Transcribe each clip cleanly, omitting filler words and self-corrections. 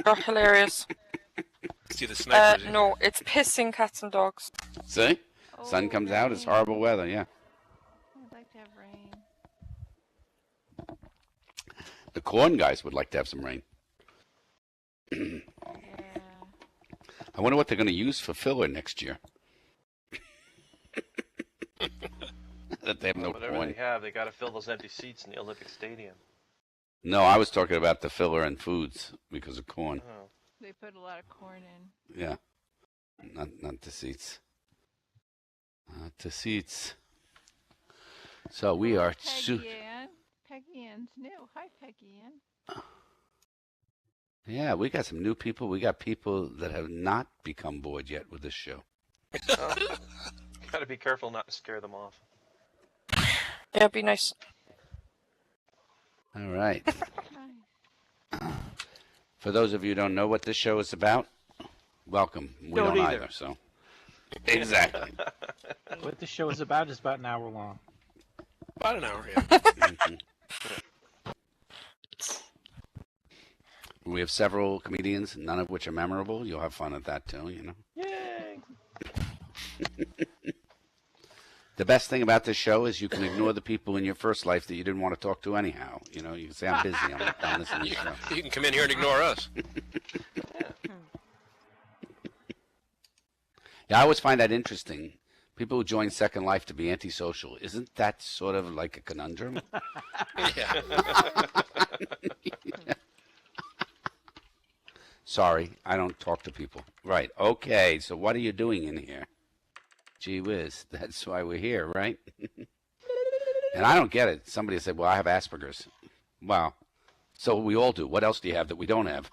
You're hilarious. See the snipers. No, it's pissing cats and dogs. See? Sun comes out, it's horrible weather, yeah. I'd like to have rain. The corn guys would like to have some rain. Yeah. I wonder what they're going to use for filler next year. That they have no Whatever corn. they have, they got to fill those empty seats in the Olympic Stadium. No, I was talking about the filler and foods because of corn. Oh. They put a lot of corn in. Yeah. Not the seats. Not the seats. So we are... Peggy Ann. Peggy Ann's new. Hi, Peggy Ann. Yeah, we got some new people. We got people that have not become bored yet with this show. Got to be careful not to scare them off. Yeah, be nice. All right. Nice. For those of you who don't know what this show is about, welcome. We don't either, so. Exactly. What the show is about an hour long. About an hour, yeah. Mhm. We have several comedians, none of which are memorable. You'll have fun at that too, you know. Yay! The best thing about this show is you can ignore the people in your first life that you didn't want to talk to anyhow. You know, you can say, I'm busy, I'm listening to the show. You can come in here and ignore us. Yeah, I always find that interesting. People who join Second Life to be antisocial. Isn't that sort of like a conundrum? Yeah. Sorry, I don't talk to people. Right, okay, so what are you doing in here? Gee whiz, that's why we're here, right? And I don't get it. Somebody said, well, I have Asperger's. Wow, so we all do. What else do you have that we don't have?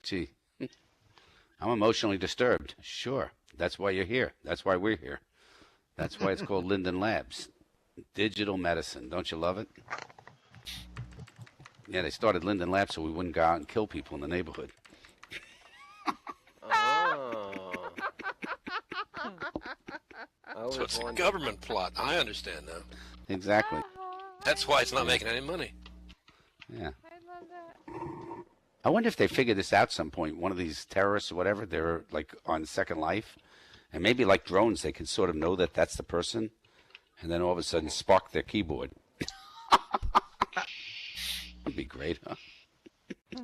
Gee, I'm emotionally disturbed. Sure, that's why you're here. That's why we're here. That's why it's called Linden Labs. Digital medicine. Don't you love it? Yeah, they started Linden Labs so we wouldn't go out and kill people in the neighborhood. Oh. So it's a government plot. I understand now. Exactly. That's why it's not making any money. Yeah. I love that. I wonder if they figured this out some point. One of these terrorists or whatever, they're like on Second Life. And maybe like drones, they can sort of know that that's the person. And then all of a sudden spark their keyboard. That'd be great, huh? Yeah.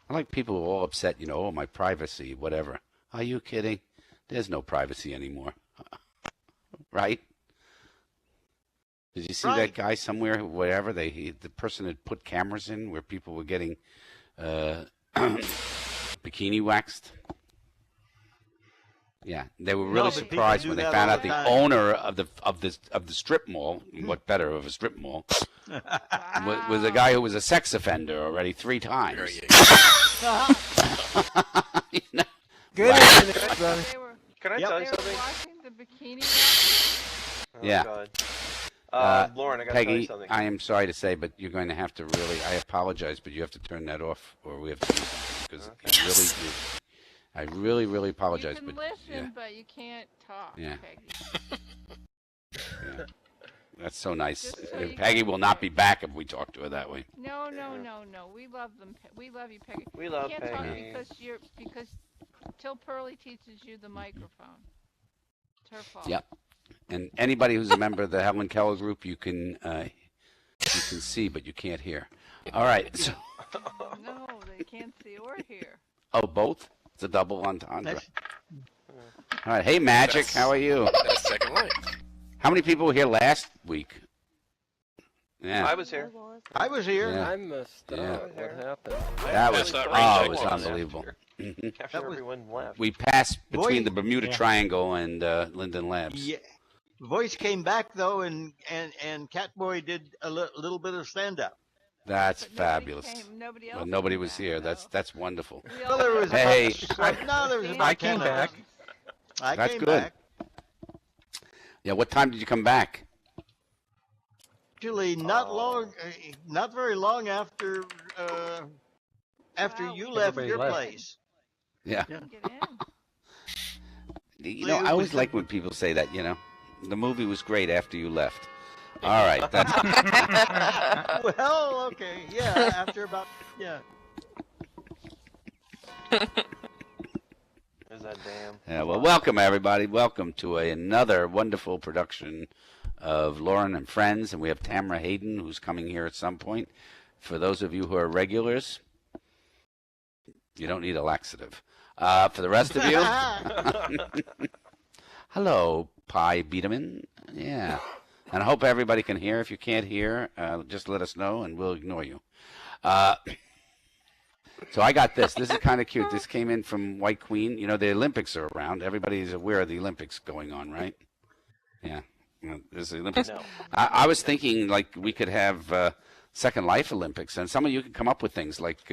I like people who are all upset, you know, oh, my privacy, whatever. Are you kidding? There's no privacy anymore. Right? Did you see that guy somewhere, wherever, the person had put cameras in where people were getting bikini waxed? Yeah, they were really surprised when they found out the owner of the strip mall, what better of a strip mall, was a guy who was a sex offender already 3 times. There you You know? Good Wow. evening, brother. Can I tell They you were something? watching the bikini wax. Oh, Yeah. God. Lauren, I got to tell you Peggy, something. I am sorry to say, but you're going to have to really, I apologize, but you have to turn that off or we have to do something because I really, really apologize. You can but listen, but you can't talk, Yeah. Peggy. yeah, that's so nice. Just so you Peggy can will not hear. be back if we talk to her that way. No. We love them. We love you, Peggy. We love you can't Peggy. talk because till Pearlie teaches you the microphone. It's her fault. Yep. And anybody who's a member of the Helen Keller group, you can see, but you can't hear. All right. So, No, they can't see or hear. oh, both? It's a double entendre. All right. Hey, Magic, how are you? That's Second Life. How many people were here last week? Yeah. I was here. I was here. Yeah. I missed Yeah. out. What happened? That was, That's not oh, it right. was unbelievable. Mhm. After That was- everyone left. We passed between Boy. the Bermuda Yeah. Triangle and Linden Labs. Yeah. Voice came back though, and CatBoy did a little bit of stand up. That's But nobody fafabulous. came- Nobody else Well, nobody came was back, here. though. That's wonderful. We Well, all there was got Hey. no, there was about I came 10 of us. back. I That's came good. back. Yeah, what time did you come back? Actually, not very long after Wow, you we- left Everybody your left. place. Yeah. Get in. You know, I always like when people say that, you know. The movie was great after you left. All right. That's, Well, okay, yeah. After about yeah. There's that damn. yeah, well, welcome, everybody. Welcome to another wonderful production of Lauren and Friends. And we have Tamara Hayden, who's coming here at some point. For those of you who are regulars, you don't need a laxative. For the rest of you, hello, Pi Biederman. Yeah. And I hope everybody can hear. If you can't hear, just let us know, and we'll ignore you. So I got this. This is kind of cute. This came in from White Queen. You know, the Olympics are around. Everybody's aware of the Olympics going on, right? Yeah. There's the Olympics. No. I was thinking, like, we could have Second Life Olympics, and some of you could come up with things like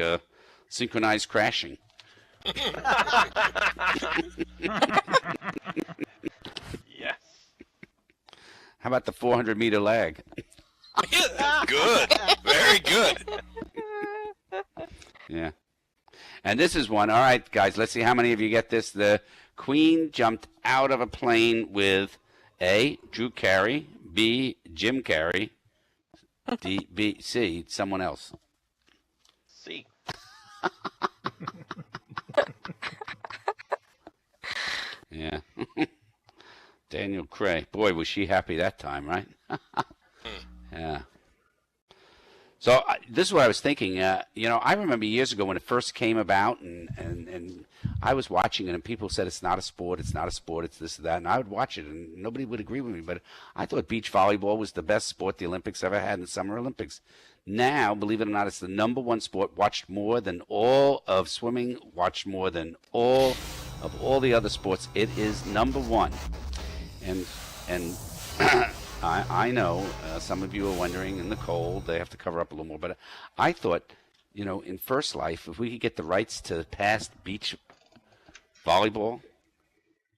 synchronized crashing. Yes. How about the 400-meter lag? Good. Very good. Yeah. And this is one. All right, guys, let's see how many of you get this. The Queen jumped out of a plane with A, Drew Carey, B, Jim Carrey, D, B, C, someone else. C. Yeah. Daniel Cray. Boy, was she happy that time, right? Yeah. So this is what I was thinking. You know, I remember years ago when it first came about, and I was watching it, and people said it's not a sport, it's not a sport, it's this and that, and I would watch it, and nobody would agree with me. But I thought beach volleyball was the best sport the Olympics ever had in the Summer Olympics. Now, believe it or not, it's the #1 sport, watched more than all of swimming, watched more than all of all the other sports. It is #1. And I know some of you are wondering, in the cold, they have to cover up a little more. But I thought, you know, in First Life, if we could get the rights to past beach volleyball,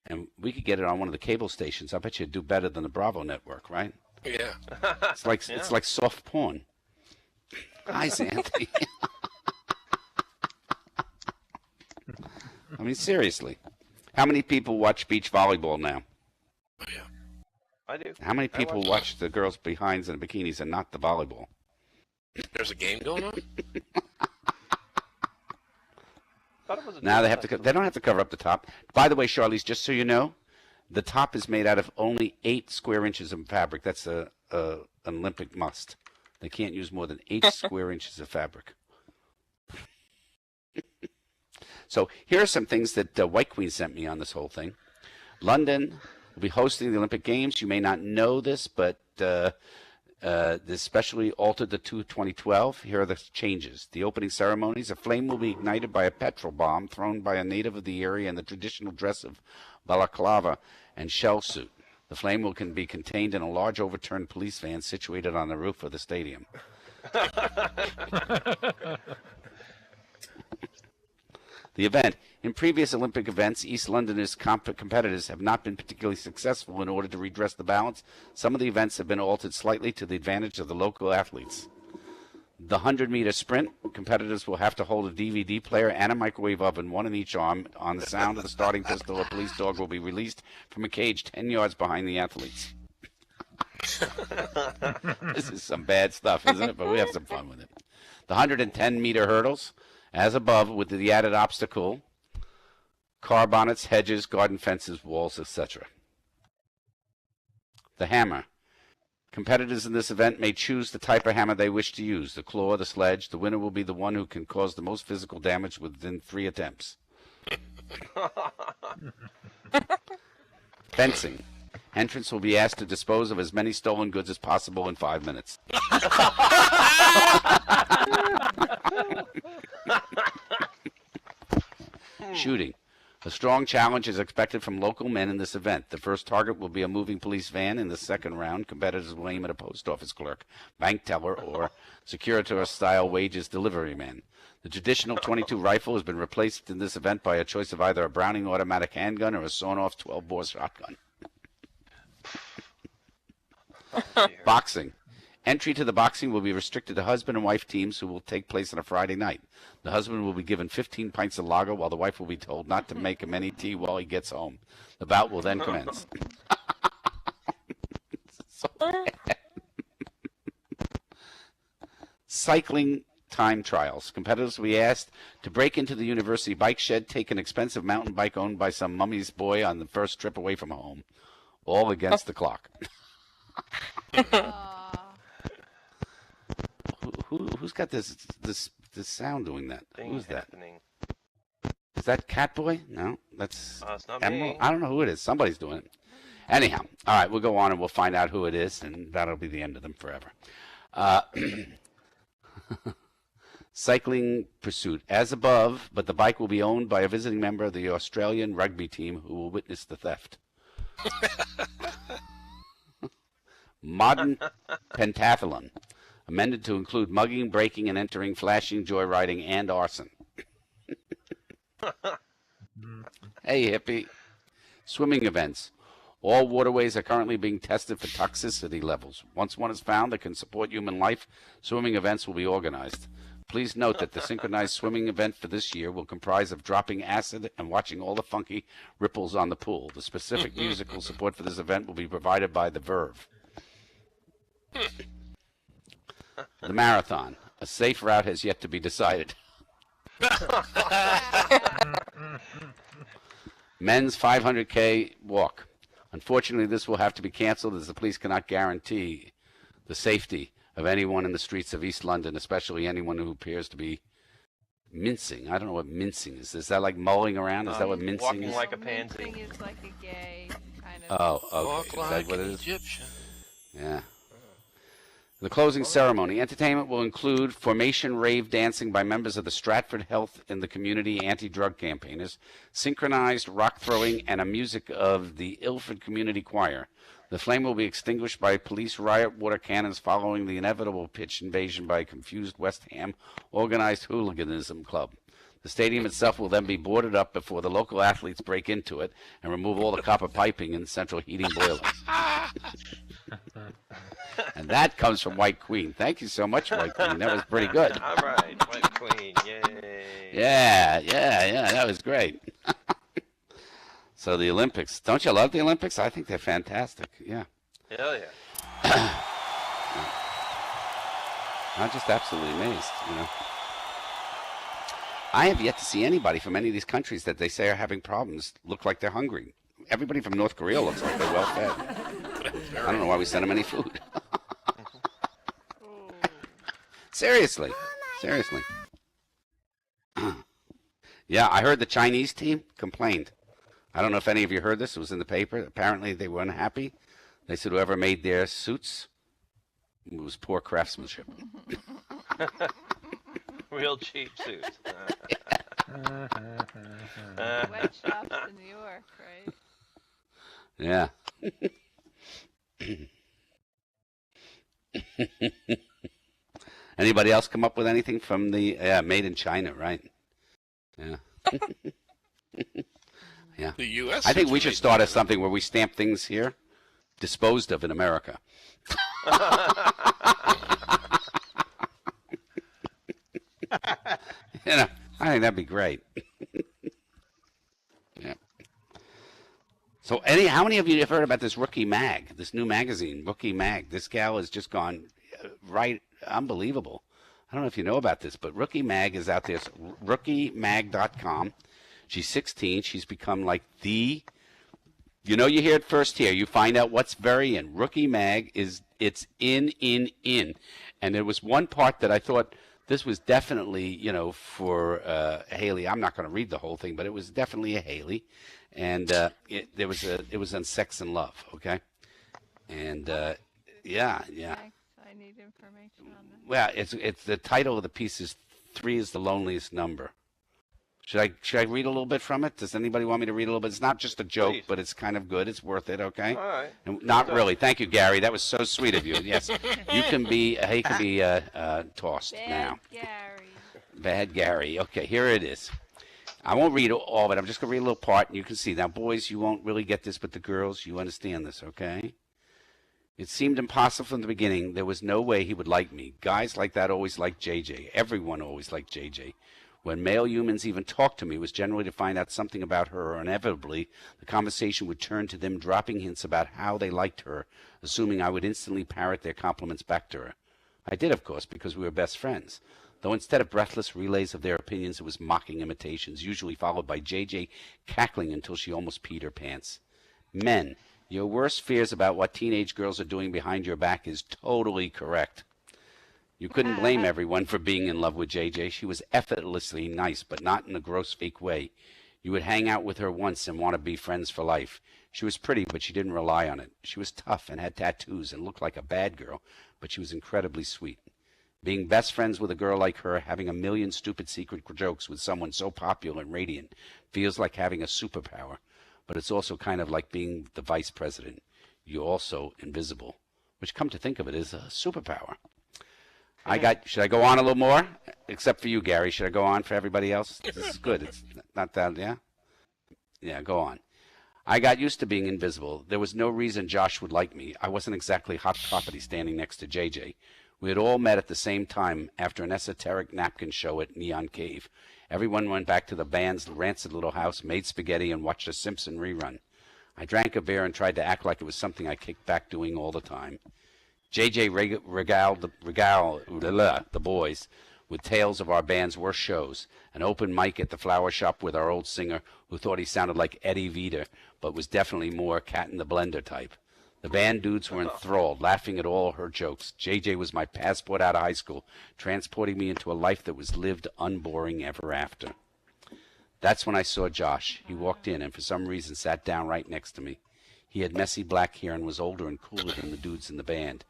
and we could get it on one of the cable stations, I bet you'd do better than the Bravo network, right? Yeah. It's like it's like soft porn. Hi, Anthony. I mean, seriously, how many people watch beach volleyball now? Oh, yeah. I do. How many people watch watch the girls' behinds and bikinis and not the volleyball? There's a game going on? Thought it was a Now they have tournament. to. They don't have to cover up the top. By the way, Charlize, just so you know, the top is made out of only 8 square inches of fabric. That's an Olympic must. They can't use more than 8 square inches of fabric. So here are some things that White Queen sent me on this whole thing. London will be hosting the Olympic Games. You may not know this, but this specially altered the 2012. Here are the changes. The opening ceremonies, a flame will be ignited by a petrol bomb thrown by a native of the area in the traditional dress of balaclava and shell suit. The flame can be contained in a large overturned police van situated on the roof of the stadium. The event. In previous Olympic events, East Londoners' competitors have not been particularly successful. In order to redress the balance, some of the events have been altered slightly to the advantage of the local athletes. The 100-meter sprint, competitors will have to hold a DVD player and a microwave oven, one in each arm. On the sound of the starting pistol, a police dog will be released from a cage 10 yards behind the athletes. This is some bad stuff, isn't it? But we have some fun with it. The 110-meter hurdles, as above, with the added obstacle, car bonnets, hedges, garden fences, walls, etc. The hammer. Competitors in this event may choose the type of hammer they wish to use, the claw, the sledge. The winner will be the one who can cause the most physical damage within 3 attempts. Fencing. Entrants will be asked to dispose of as many stolen goods as possible in 5 minutes. Shooting. A strong challenge is expected from local men in this event. The first target will be a moving police van. In the second round, competitors will aim at a post office clerk, bank teller, or Securitas-style wages delivery man. The traditional .22 rifle has been replaced in this event by a choice of either a Browning automatic handgun or a sawn-off 12-bore shotgun. Boxing. Entry to the boxing will be restricted to husband and wife teams who will take place on a Friday night. The husband will be given 15 pints of lager while the wife will be told not to make him any tea while he gets home. The bout will then commence. So bad. cycling time trials. Competitors will be asked to break into the university bike shed, take an expensive mountain bike owned by some mummy's boy on the first trip away from home, all against the clock. Who's got this sound doing that? Who's that? Happening. Is that CatBoy? No, that's It's not Emerald. me. I don't know who it is. Somebody's doing it. Anyhow, all right, we'll go on and we'll find out who it is, and that'll be the end of them forever. Cycling pursuit. As above, but the bike will be owned by a visiting member of the Australian rugby team who will witness the theft. Modern pentathlon. Amended to include mugging, breaking, and entering, flashing, joyriding, and arson. Hey, hippie. Swimming events. All waterways are currently being tested for toxicity levels. Once one is found that can support human life, swimming events will be organized. Please note that the synchronized swimming event for this year will comprise of dropping acid and watching all the funky ripples on the pool. The specific musical support for this event will be provided by The Verve. The marathon. A safe route has yet to be decided. Men's 500K walk. Unfortunately, this will have to be canceled as the police cannot guarantee the safety of anyone in the streets of East London, especially anyone who appears to be mincing. I don't know what mincing is. Is that like mulling around? Is that what mincing walking is? like a pansy. Mincing is like a gay kind of. Oh, Walk okay. Is like that what an it is? Egyptian. Yeah. The closing ceremony. Entertainment will include formation rave dancing by members of the Stratford Health and the Community Anti-Drug Campaigners, synchronized rock throwing, and a music of the Ilford Community Choir. The flame will be extinguished by police riot water cannons following the inevitable pitch invasion by a confused West Ham organized hooliganism club. The stadium itself will then be boarded up before the local athletes break into it and remove all the copper piping and central heating boilers. And that comes from White Queen. Thank you so much, White Queen. That was pretty good. All right, White Queen, yay. Yeah, that was great. So the Olympics. Don't you love the Olympics? I think they're fantastic. Yeah. Hell yeah. I'm just absolutely amazed, you know. I have yet to see anybody from any of these countries that they say are having problems look like they're hungry. Everybody from North Korea looks like they're well fed. I don't know why we send them any food. Seriously. Yeah, I heard the Chinese team complained. I don't know if any of you heard this. It was in the paper. Apparently they were unhappy. They said whoever made their suits, it was poor craftsmanship. Real cheap suits. Sweatshops in New York, right? Yeah. Anybody else come up with anything from the made in China, right? Yeah. Yeah. The U.S. I think we suits are should made start in as something where we stamp things here, disposed of in America. You know, I think that'd be great. Yeah. So, how many of you have heard about this Rookie Mag, this new magazine, Rookie Mag? This gal has just gone right, unbelievable. I don't know if you know about this, but Rookie Mag is out there. It's rookiemag.com. She's 16. She's become like the, you know, you hear it first here. You find out what's very in. Rookie Mag it's in. And there was one part that I thought this was definitely, you know, for Haley. I'm not going to read the whole thing, but it was definitely a Haley. And it was on sex and love, okay? And yeah. Thanks. I need information on that. Well, it's the title of the piece is 3 is the loneliest number. Should I read a little bit from it? Does anybody want me to read a little bit? It's not just a joke, Please. but it's kind of good. It's worth it, okay? All right. And not really. Thank you, Gary. That was so sweet of you. Yes, he can be tossed now. Gary. Bad Gary. Okay, here it is. I won't read all of it. I'm just going to read a little part, and you can see. Now, boys, you won't really get this, but the girls, you understand this, okay? It seemed impossible from the beginning. There was no way he would like me. Guys like that always liked JJ. Everyone always liked JJ. When male humans even talked to me, it was generally to find out something about her, or inevitably, the conversation would turn to them dropping hints about how they liked her, assuming I would instantly parrot their compliments back to her. I did, of course, because we were best friends. Though instead of breathless relays of their opinions, it was mocking imitations, usually followed by JJ cackling until she almost peed her pants. Men, your worst fears about what teenage girls are doing behind your back is totally correct. You couldn't blame everyone for being in love with JJ. She was effortlessly nice, but not in a gross, fake way. You would hang out with her once and want to be friends for life. She was pretty, but she didn't rely on it. She was tough and had tattoos and looked like a bad girl, but she was incredibly sweet. Being best friends with a girl like her, having a million stupid secret jokes with someone so popular and radiant, feels like having a superpower. But it's also kind of like being the vice president. You're also invisible, which, come to think of it, is a superpower. Should I go on a little more? Except for you, Gary. Should I go on for everybody else? This is good. It's not that, yeah? Yeah, go on. I got used to being invisible. There was no reason Josh would like me. I wasn't exactly hot property standing next to JJ. We had all met at the same time after an esoteric napkin show at Neon Cave. Everyone went back to the band's rancid little house, made spaghetti, and watched a Simpson rerun. I drank a beer and tried to act like it was something I kicked back doing all the time. JJ regaled the boys with tales of our band's worst shows, an open mic at the flower shop with our old singer who thought he sounded like Eddie Vedder, but was definitely more Cat in the Blender type. The band dudes were enthralled, laughing at all her jokes. JJ was my passport out of high school, transporting me into a life that was lived unboring ever after. That's when I saw Josh. He walked in and for some reason sat down right next to me. He had messy black hair and was older and cooler than the dudes in the band.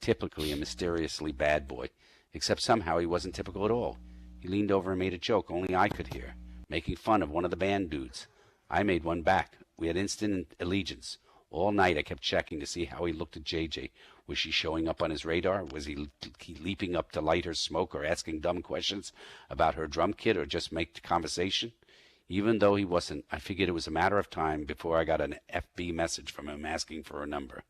Typically a mysteriously bad boy, except somehow he wasn't typical at all. He leaned over and made a joke only I could hear, making fun of one of the band dudes. I made one back. We had instant allegiance. All night I kept checking to see how he looked at JJ. Was she showing up on his radar? Was he leaping up to light her smoke or asking dumb questions about her drum kit or just make conversation? Even though he wasn't, I figured it was a matter of time before I got an FB message from him asking for her number.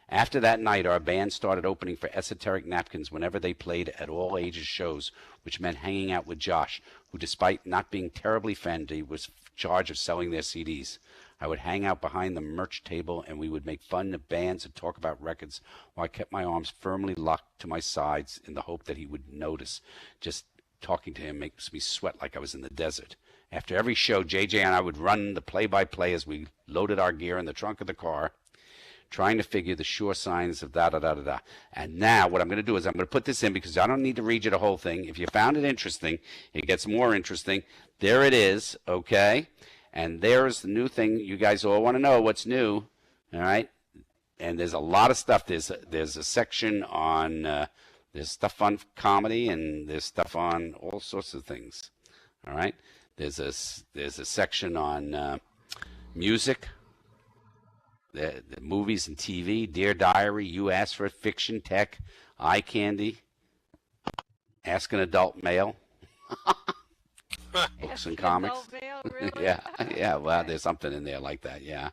After that night, our band started opening for esoteric napkins whenever they played at all ages shows, which meant hanging out with Josh, who, despite not being terribly friendly, was in charge of selling their CDs. I would hang out behind the merch table, and we would make fun of bands and talk about records while I kept my arms firmly locked to my sides in the hope that he would notice. Just talking to him makes me sweat like I was in the desert. After every show, JJ and I would run the play-by-play as we loaded our gear in the trunk of the car, trying to figure the sure signs of da-da-da-da-da. And now what I'm going to do is I'm going to put this in because I don't need to read you the whole thing. If you found it interesting, it gets more interesting. There it is, okay? And there's the new thing. You guys all want to know what's new, all right? And there's a lot of stuff. There's a section on, there's stuff on comedy, and there's stuff on all sorts of things, all right? There's a section on music, the movies and TV, Dear Diary, You Asked for It, Fiction, Tech, Eye Candy, Ask an Adult Male, books and comics. Really? yeah, well, there's something in there like that, yeah.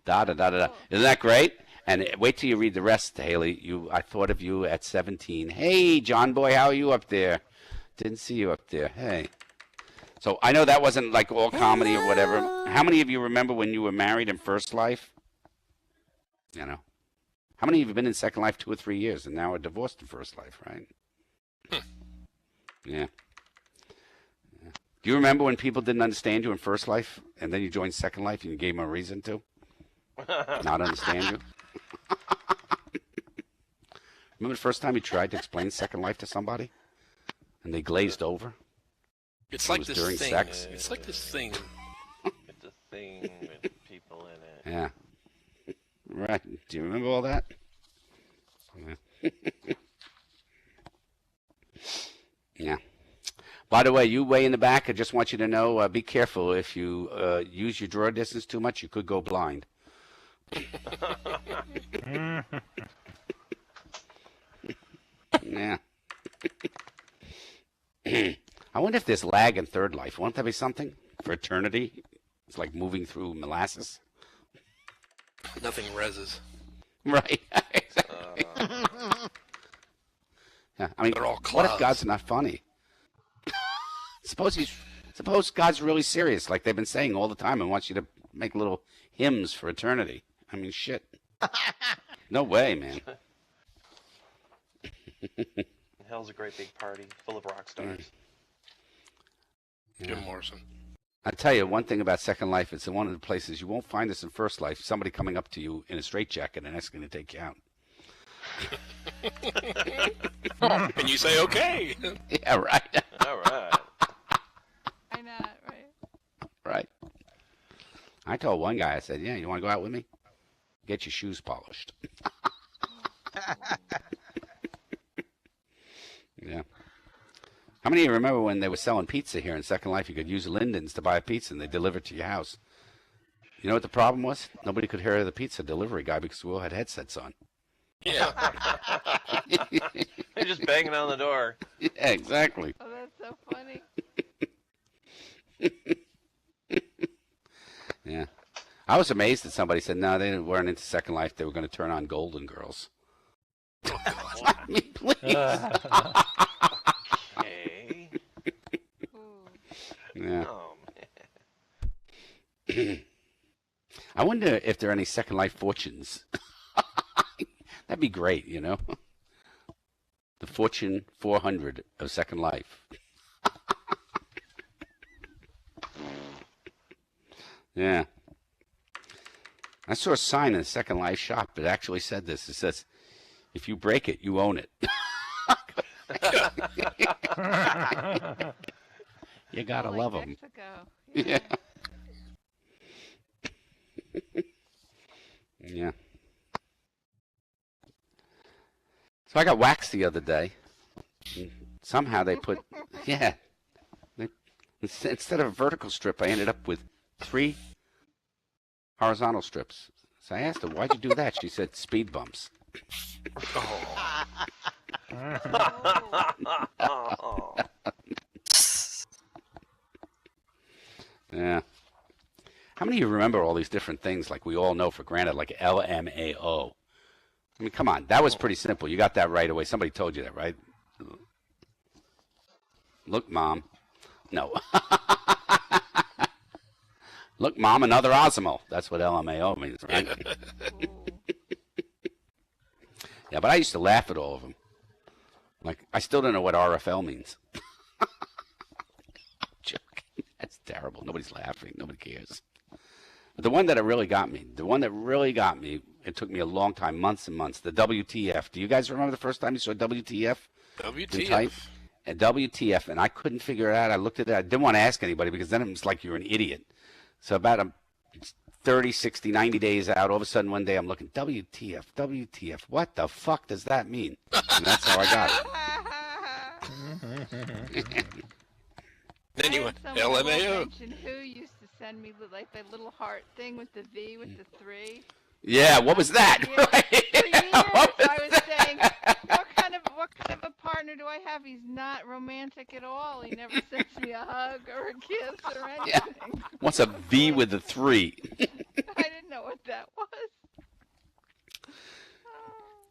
Da-da-da-da-da. Isn't that great? And wait till you read the rest, Haley. I thought of you at 17. Hey, John Boy, how are you up there? Didn't see you up there. Hey. So I know that wasn't like all comedy or whatever. How many of you remember when you were married in First Life? You know. How many of you have been in Second Life 2 or 3 years and now are divorced in First Life, right? Yeah. Do you remember when people didn't understand you in First Life and then you joined Second Life and you gave them a reason to not understand you? Remember the first time you tried to explain Second Life to somebody and they glazed over? It's like this during thing. sex. It's like this thing. It's a thing with people in it. Yeah. Right. Do you remember all that? Yeah. Yeah. By the way, you way in the back, I just want you to know, be careful. If you use your draw distance too much, you could go blind. Yeah. I wonder if there's lag in Third Life. Won't that be something for eternity? It's like moving through molasses. Nothing reses. Right. Exactly. Yeah. I mean, They're all what if clouds. God's not funny? Suppose God's really serious, like they've been saying all the time, and wants you to make little hymns for eternity. I mean, shit. No way, man. Hell's a great big party full of rock stars. Jim Morrison. I tell you one thing about Second Life. It's one of the places you won't find this in First Life. Somebody coming up to you in a straitjacket and asking to take you out. And you say, okay. Yeah, right. All right. I know, right? Right. I told one guy, I said, yeah, you want to go out with me? Get your shoes polished. Yeah. How many of you remember when they were selling pizza here in Second Life? You could use Linden's to buy a pizza and they deliver it to your house. You know what the problem was? Nobody could hear the pizza delivery guy because we all had headsets on. Yeah. They're just banging on the door. Yeah, exactly. Oh, that's so funny. Yeah. I was amazed that somebody said, no, they weren't into Second Life. They were going to turn on Golden Girls. I mean, please. Okay. Ooh. Yeah. Oh, I wonder if there are any Second Life fortunes. That'd be great, you know? The Fortune 400 of Second Life. Yeah. I saw a sign in the Second Life shop that actually said this. It says, if you break it, you own it. You gotta Like love them. Mexico. Yeah. Yeah. So I got waxed the other day. Somehow they put, yeah. Instead of a vertical strip, I ended up with 3 horizontal strips. So I asked her, why'd you do that? She said, speed bumps. oh. Yeah. How many of you remember all these different things like we all know for granted, like LMAO? I mean, come on. That was pretty simple. You got that right away. Somebody told you that, right? Look, Mom. No. Look, Mom, another Osmo. That's what LMAO means, right? Ooh. Yeah, but I used to laugh at all of them. Like, I still don't know what RFL means. Joking. That's terrible. Nobody's laughing. Nobody cares. But the one that really got me, it took me a long time, months and months, the WTF. Do you guys remember the first time you saw WTF? WTF. And WTF, and I couldn't figure it out. I looked at it. I didn't want to ask anybody because then it was like you're an idiot. So about 30, 60, 90 days out, all of a sudden one day I'm looking, WTF, what the fuck does that mean? And that's how I got it. Then you I went, had someone LMAO. mention who used to send me like that little heart thing with the V with the 3. Yeah, what was that? Yeah, for years What was I was saying, what kind of a partner do I have? He's not romantic at all. He never sends me a hug or a kiss or anything. Yeah. What's a V with a 3? I didn't know what that was.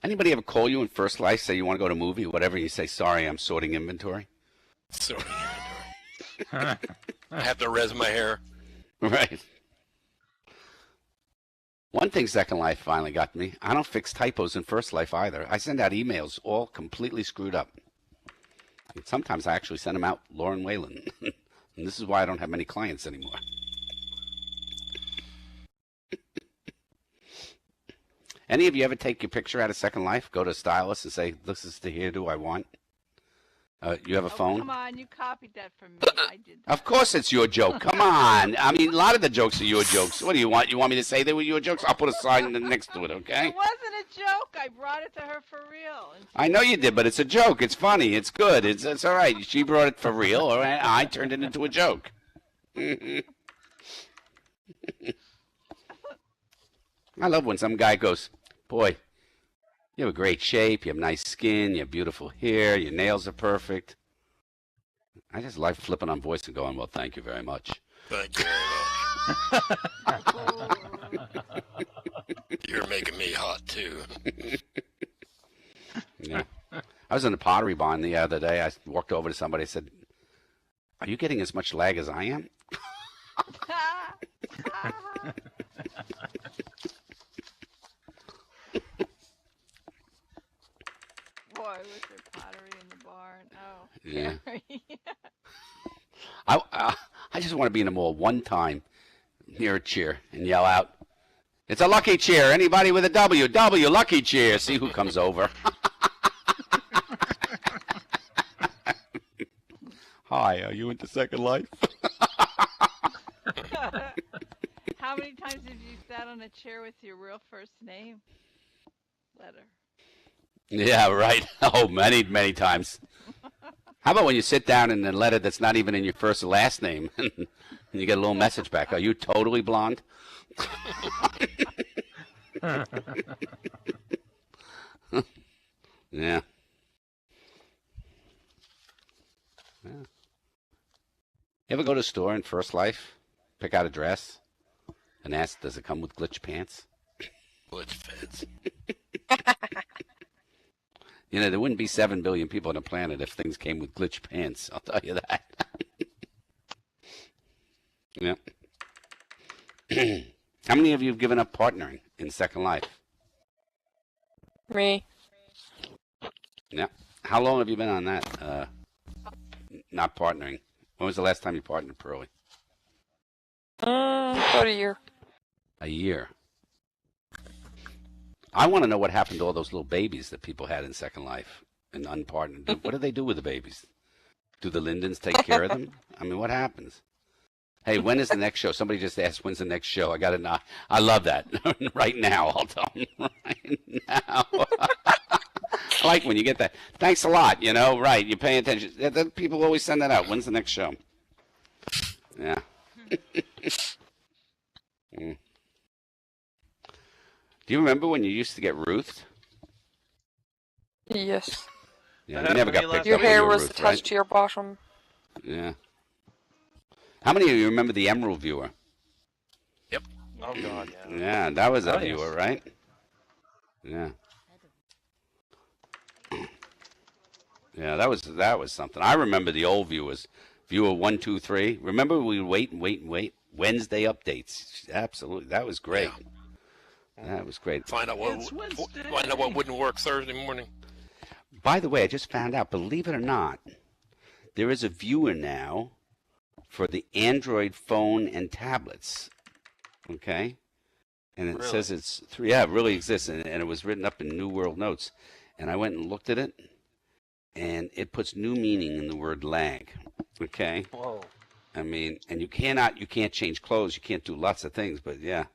Anybody ever call you in First Life, say you want to go to a movie or whatever, and you say, sorry, I'm sorting inventory? Sorry. I have to res my hair. Right. One thing Second Life finally got me, I don't fix typos in First Life either. I send out emails all completely screwed up. And sometimes I actually send them out Lauren Whalen. And this is why I don't have many clients anymore. Any of you ever take your picture out of Second Life, go to a stylist and say, this is the hairdo I want? You have a phone? Come on, you copied that from me. I did that. Of course it's your joke. Come on. I mean, a lot of the jokes are your jokes. What do you want? You want me to say they were your jokes? I'll put a sign next to it, okay? It wasn't a joke. I brought it to her for real. And I know you did, but it's a joke. It's funny. It's good. It's all right. She brought it for real, all right? I turned it into a joke. I love when some guy goes, boy, you have a great shape, you have nice skin, you have beautiful hair, your nails are perfect. I just like flipping on voice and going, well, thank you very much. Thank you very much. You're making me hot, too. Yeah. I was in the Pottery Barn the other day. I walked over to somebody and said, are you getting as much lag as I am? boy, I wish there pottery in the barn. Oh, Yeah. Carrie. I just want to be in the mall one time near a chair and yell out, "It's a lucky chair. Anybody with a W, W, lucky chair." See who comes over. Hi, are you into Second Life? How many times have you sat on a chair with your real first name letter? Yeah, right. Oh, many, many times. How about when you sit down in a letter that's not even in your first or last name, and you get a little message back? Are you totally blonde? Yeah. Yeah. You ever go to a store in First Life, pick out a dress, and ask, does it come with glitch pants? Glitch fence. You know, there wouldn't be 7 billion people on the planet if things came with glitch pants. I'll tell you that. Yeah. How many of you have given up partnering in Second Life? Me. Yeah. How long have you been on that? Not partnering. When was the last time you partnered, Pearly? About a year. A year. I want to know what happened to all those little babies that people had in Second Life and unpartnered. What do they do with the babies? Do the Lindens take care of them? I mean, what happens? Hey, when is the next show? Somebody just asked, when's the next show? I got to know. I love that. Right now, I'll tell them right now. I like when you get that. Thanks a lot, you know, right. You pay attention. People always send that out. When's the next show? Yeah. Mm. Do you remember when you used to get roothed? Yes. Yeah, you never got picked Your up when hair you were was roothed, attached right? to your bottom. Yeah. How many of you remember the Emerald viewer? Yep. Oh God, yeah. Yeah, that was a Oh, yes. viewer, right? Yeah. Yeah, that was something. I remember the old viewers. Viewer 1, 2, 3. Remember we would wait and wait and wait. Wednesday updates. Absolutely, that was great. That was great. Find out what wouldn't work Thursday morning. By the way, I just found out. Believe it or not, there is a viewer now for the Android phone and tablets. Okay, and it says it's 3. Yeah, it really exists, and it was written up in New World Notes. And I went and looked at it, and it puts new meaning in the word lag. Okay. Whoa. I mean, and you can't change clothes, you can't do lots of things, but yeah.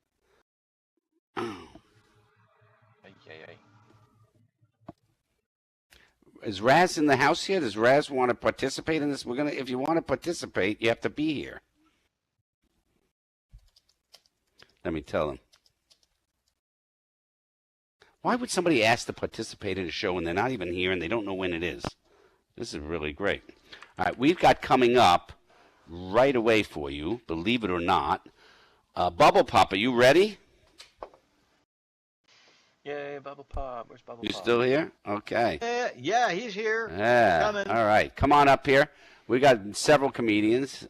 Ay, ay, ay. Is Raz in the house here? Does Raz want to participate in this? If you want to participate, you have to be here. Let me tell him. Why would somebody ask to participate in a show when they're not even here and they don't know when it is? This is really great. All right, we've got coming up right away for you, believe it or not. Bubblepop, are you ready? Yay, Bubblepop. Where's Bubblepop? You still here? Okay. Yeah, he's here. Yeah. Coming. All right. Come on up here. We got several comedians,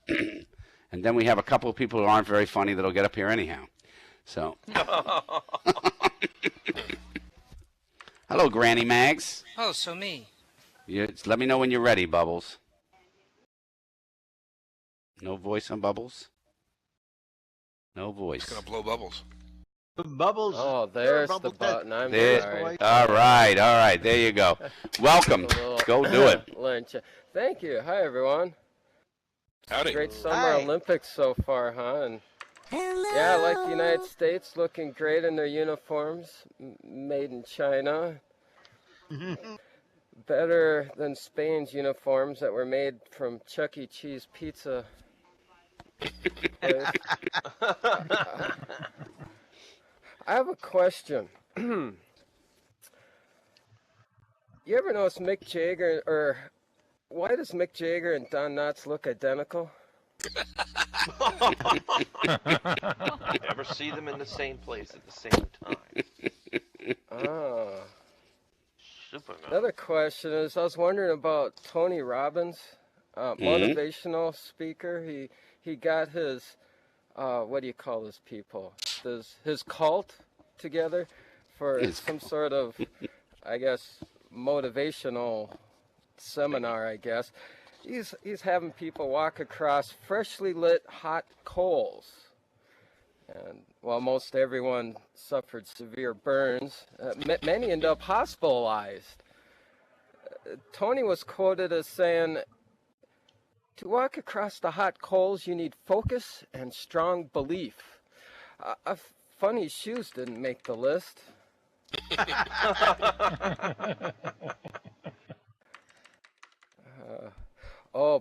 and then we have a couple of people who aren't very funny that'll get up here anyhow. So. Hello, Granny Mags. Oh, so me. Let me know when you're ready, Bubbles. No voice on Bubbles? No voice. It's gonna blow bubbles. Bubbles. Oh, there's the Bubbles, button. I'm There- sorry. All right. There you go. Welcome. Go do it. Lunch. Thank you. Hi, everyone. Howdy. Great Summer Hi. Olympics so far, huh? And yeah, I like the United States looking great in their uniforms, made in China. Better than Spain's uniforms that were made from Chuck E. Cheese pizza place. I have a question. You ever notice Mick Jagger, or why does Mick Jagger and Don Knotts look identical? Never see them in the same place at the same time. Ah. Superman. Another question is, I was wondering about Tony Robbins, motivational speaker. He got his, what do you call those people? His cult together for some sort of, I guess, motivational seminar, I guess. He's having people walk across freshly lit hot coals. And while most everyone suffered severe burns, many end up hospitalized. Tony was quoted as saying, "To walk across the hot coals, you need focus and strong belief." Funny shoes didn't make the list.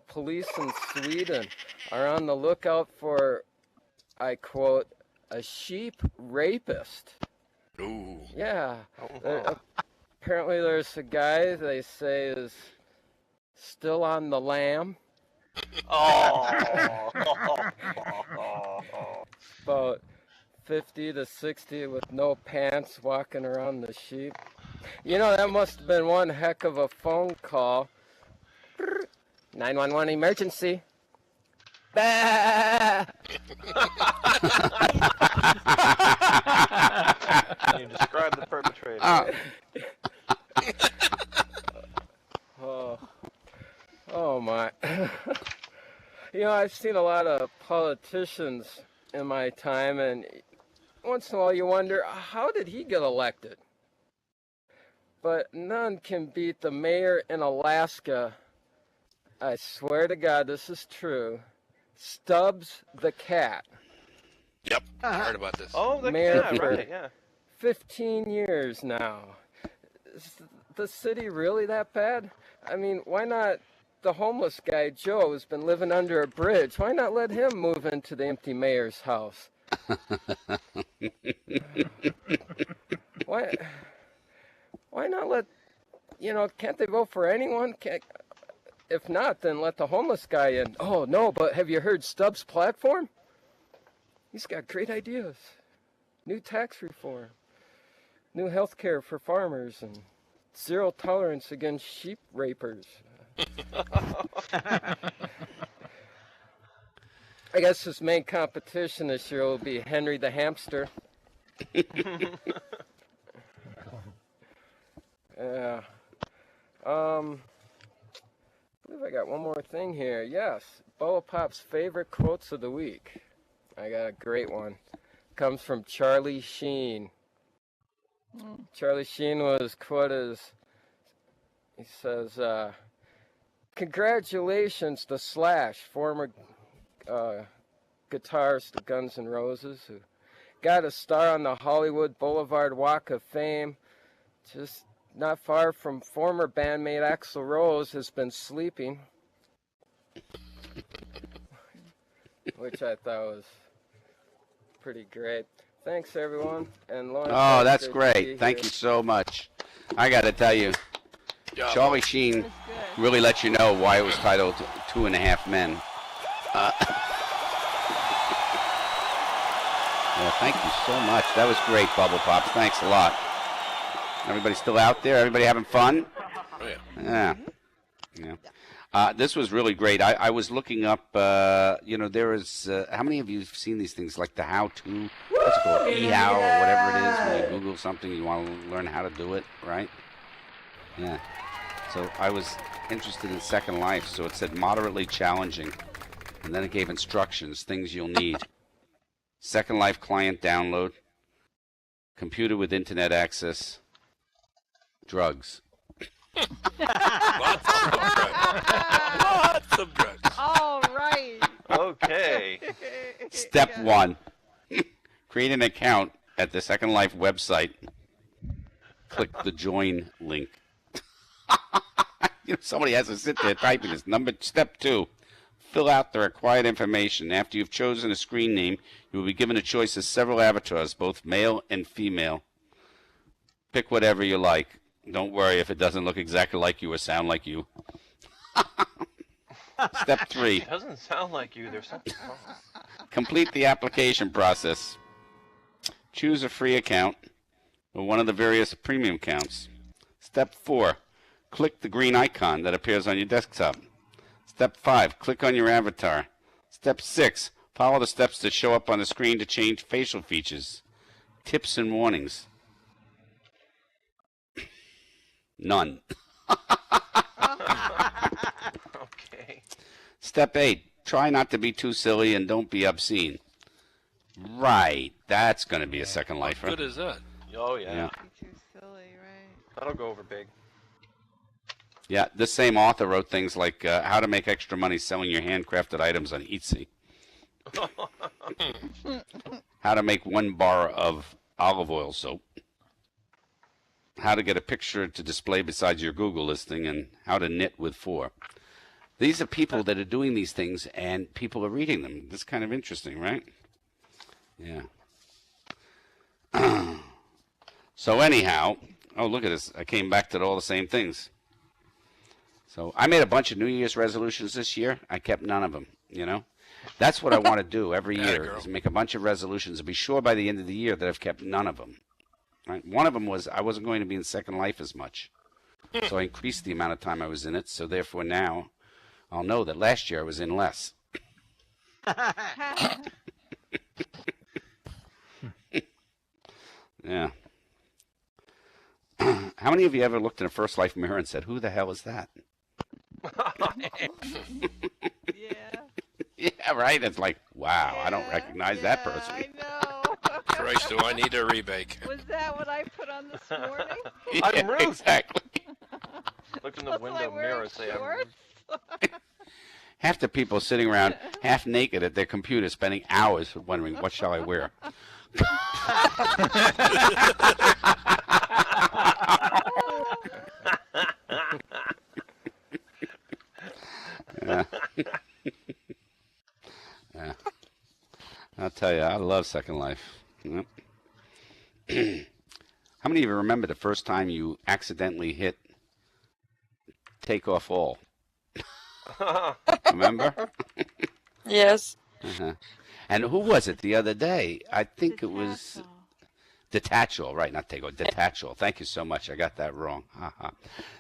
Police in Sweden are on the lookout for, I quote, "a sheep rapist." Ooh. Yeah. Apparently there's a guy they say is still on the lam. Oh. About 50 to 60 with no pants walking around the sheep. You know, that must have been one heck of a phone call. 911 emergency. Bah! You describe the perpetrator. Oh my. You know, I've seen a lot of politicians in my time, and once in a while you wonder, how did he get elected? But none can beat the mayor in Alaska. I swear to God, this is true. Stubbs the cat. Yep, I heard about this. Oh, the Mayor cat, for right, yeah. 15 years now. Is the city really that bad? I mean, why not the homeless guy, Joe, who's been living under a bridge? Why not let him move into the empty mayor's house? Why not let, can't they vote for anyone? If not, then let the homeless guy in. Oh, no, but have you heard Stubbs' platform? He's got great ideas. New tax reform, new health care for farmers, and zero tolerance against sheep rapers. I guess his main competition this year will be Henry the hamster. Yeah. I believe I got one more thing here. Yes, Bubblepop's favorite quotes of the week. I got a great one. Comes from Charlie Sheen. Charlie Sheen was quoted as, he says, "Congratulations to Slash, former guitarist of Guns N' Roses, who got a star on the Hollywood Boulevard Walk of Fame. Just not far from former bandmate Axl Rose has been sleeping." Which I thought was pretty great. Thanks, everyone. And Lawrence, Oh, that's good to great. be Thank here. you so much. I got to tell you, Yeah, Charlie Sheen That's good. really let you know why it was titled Two and a Half Men. Yeah, thank you so much. That was great, Bubblepop. Thanks a lot. Everybody still out there? Everybody having fun? Oh, yeah. Yeah. Yeah. This was really great. I was looking up, there is, how many of you have seen these things, like the how-to, what's it called, e-how or whatever it is, when you Google something, you want to learn how to do it, right? Yeah. So I was interested in Second Life, so it said moderately challenging, and then it gave instructions, things you'll need. Second Life client download, computer with internet access, drugs. Lots of drugs. Lots of drugs. All right. Okay. Step 1, create an account at the Second Life website. Click the join link. Somebody has to sit there typing this. Step 2, fill out the required information. After you've chosen a screen name, you will be given a choice of several avatars, both male and female. Pick whatever you like. Don't worry if it doesn't look exactly like you or sound like you. Step 3, It doesn't sound like you. There's something wrong. complete the application process. Choose a free account or one of the various premium accounts. Step 4, click the green icon that appears on your desktop. Step 5, click on your avatar. Step 6, follow the steps that show up on the screen to change facial features. Tips and warnings. None. Okay. Step 8, try not to be too silly and don't be obscene. Right, that's going to be a second life. What good is that? Oh yeah. Yeah. Be too silly, right? That'll go over big. Yeah, this same author wrote things like how to make extra money selling your handcrafted items on Etsy. How to make 1 bar of olive oil soap. How to get a picture to display beside your Google listing, and how to knit with 4. These are people that are doing these things, and people are reading them. That's kind of interesting, right? Yeah. So anyhow, oh, look at this. I came back to all the same things. So I made a bunch of New Year's resolutions this year. I kept none of them, you know. That's what I want to do every year, is make a bunch of resolutions and be sure by the end of the year that I've kept none of them. Right? One of them was I wasn't going to be in Second Life as much. So I increased the amount of time I was in it. So therefore now I'll know that last year I was in less. Yeah. How many of you ever looked in a First Life mirror and said, who the hell is that? Yeah. Yeah, right? It's like, wow, I don't recognize that person. I know. Christ, do I need a rebake? Was that what I put on this morning? I'm Ruth. Exactly. Looked in the Wasn't I window mirror wearing and say, I'm shorts? Ruth. Half the people sitting around half naked at their computer spending hours wondering, what shall I wear? Yeah. Yeah. I'll tell you, I love Second Life. Yep. How many of you remember the first time you accidentally hit take off all? Remember? Yes. Uh-huh. And who was it the other day? I think it was detach all, right? Not take all, detach all. Thank you so much. I got that wrong.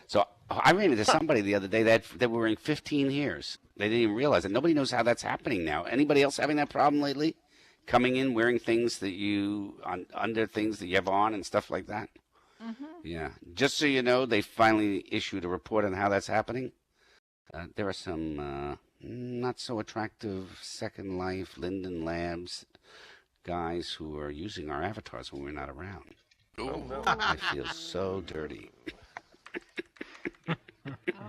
So I ran into somebody the other day that were wearing 15 hairs. They didn't even realize it. Nobody knows how that's happening now. Anybody else having that problem lately? Coming in wearing things that under things that you have on and stuff like that? Mm-hmm. Yeah. Just so you know, they finally issued a report on how that's happening. There are some not so attractive Second Life, Linden Labs guys who are using our avatars when we're not around. Oh, no. I feel so dirty. Oh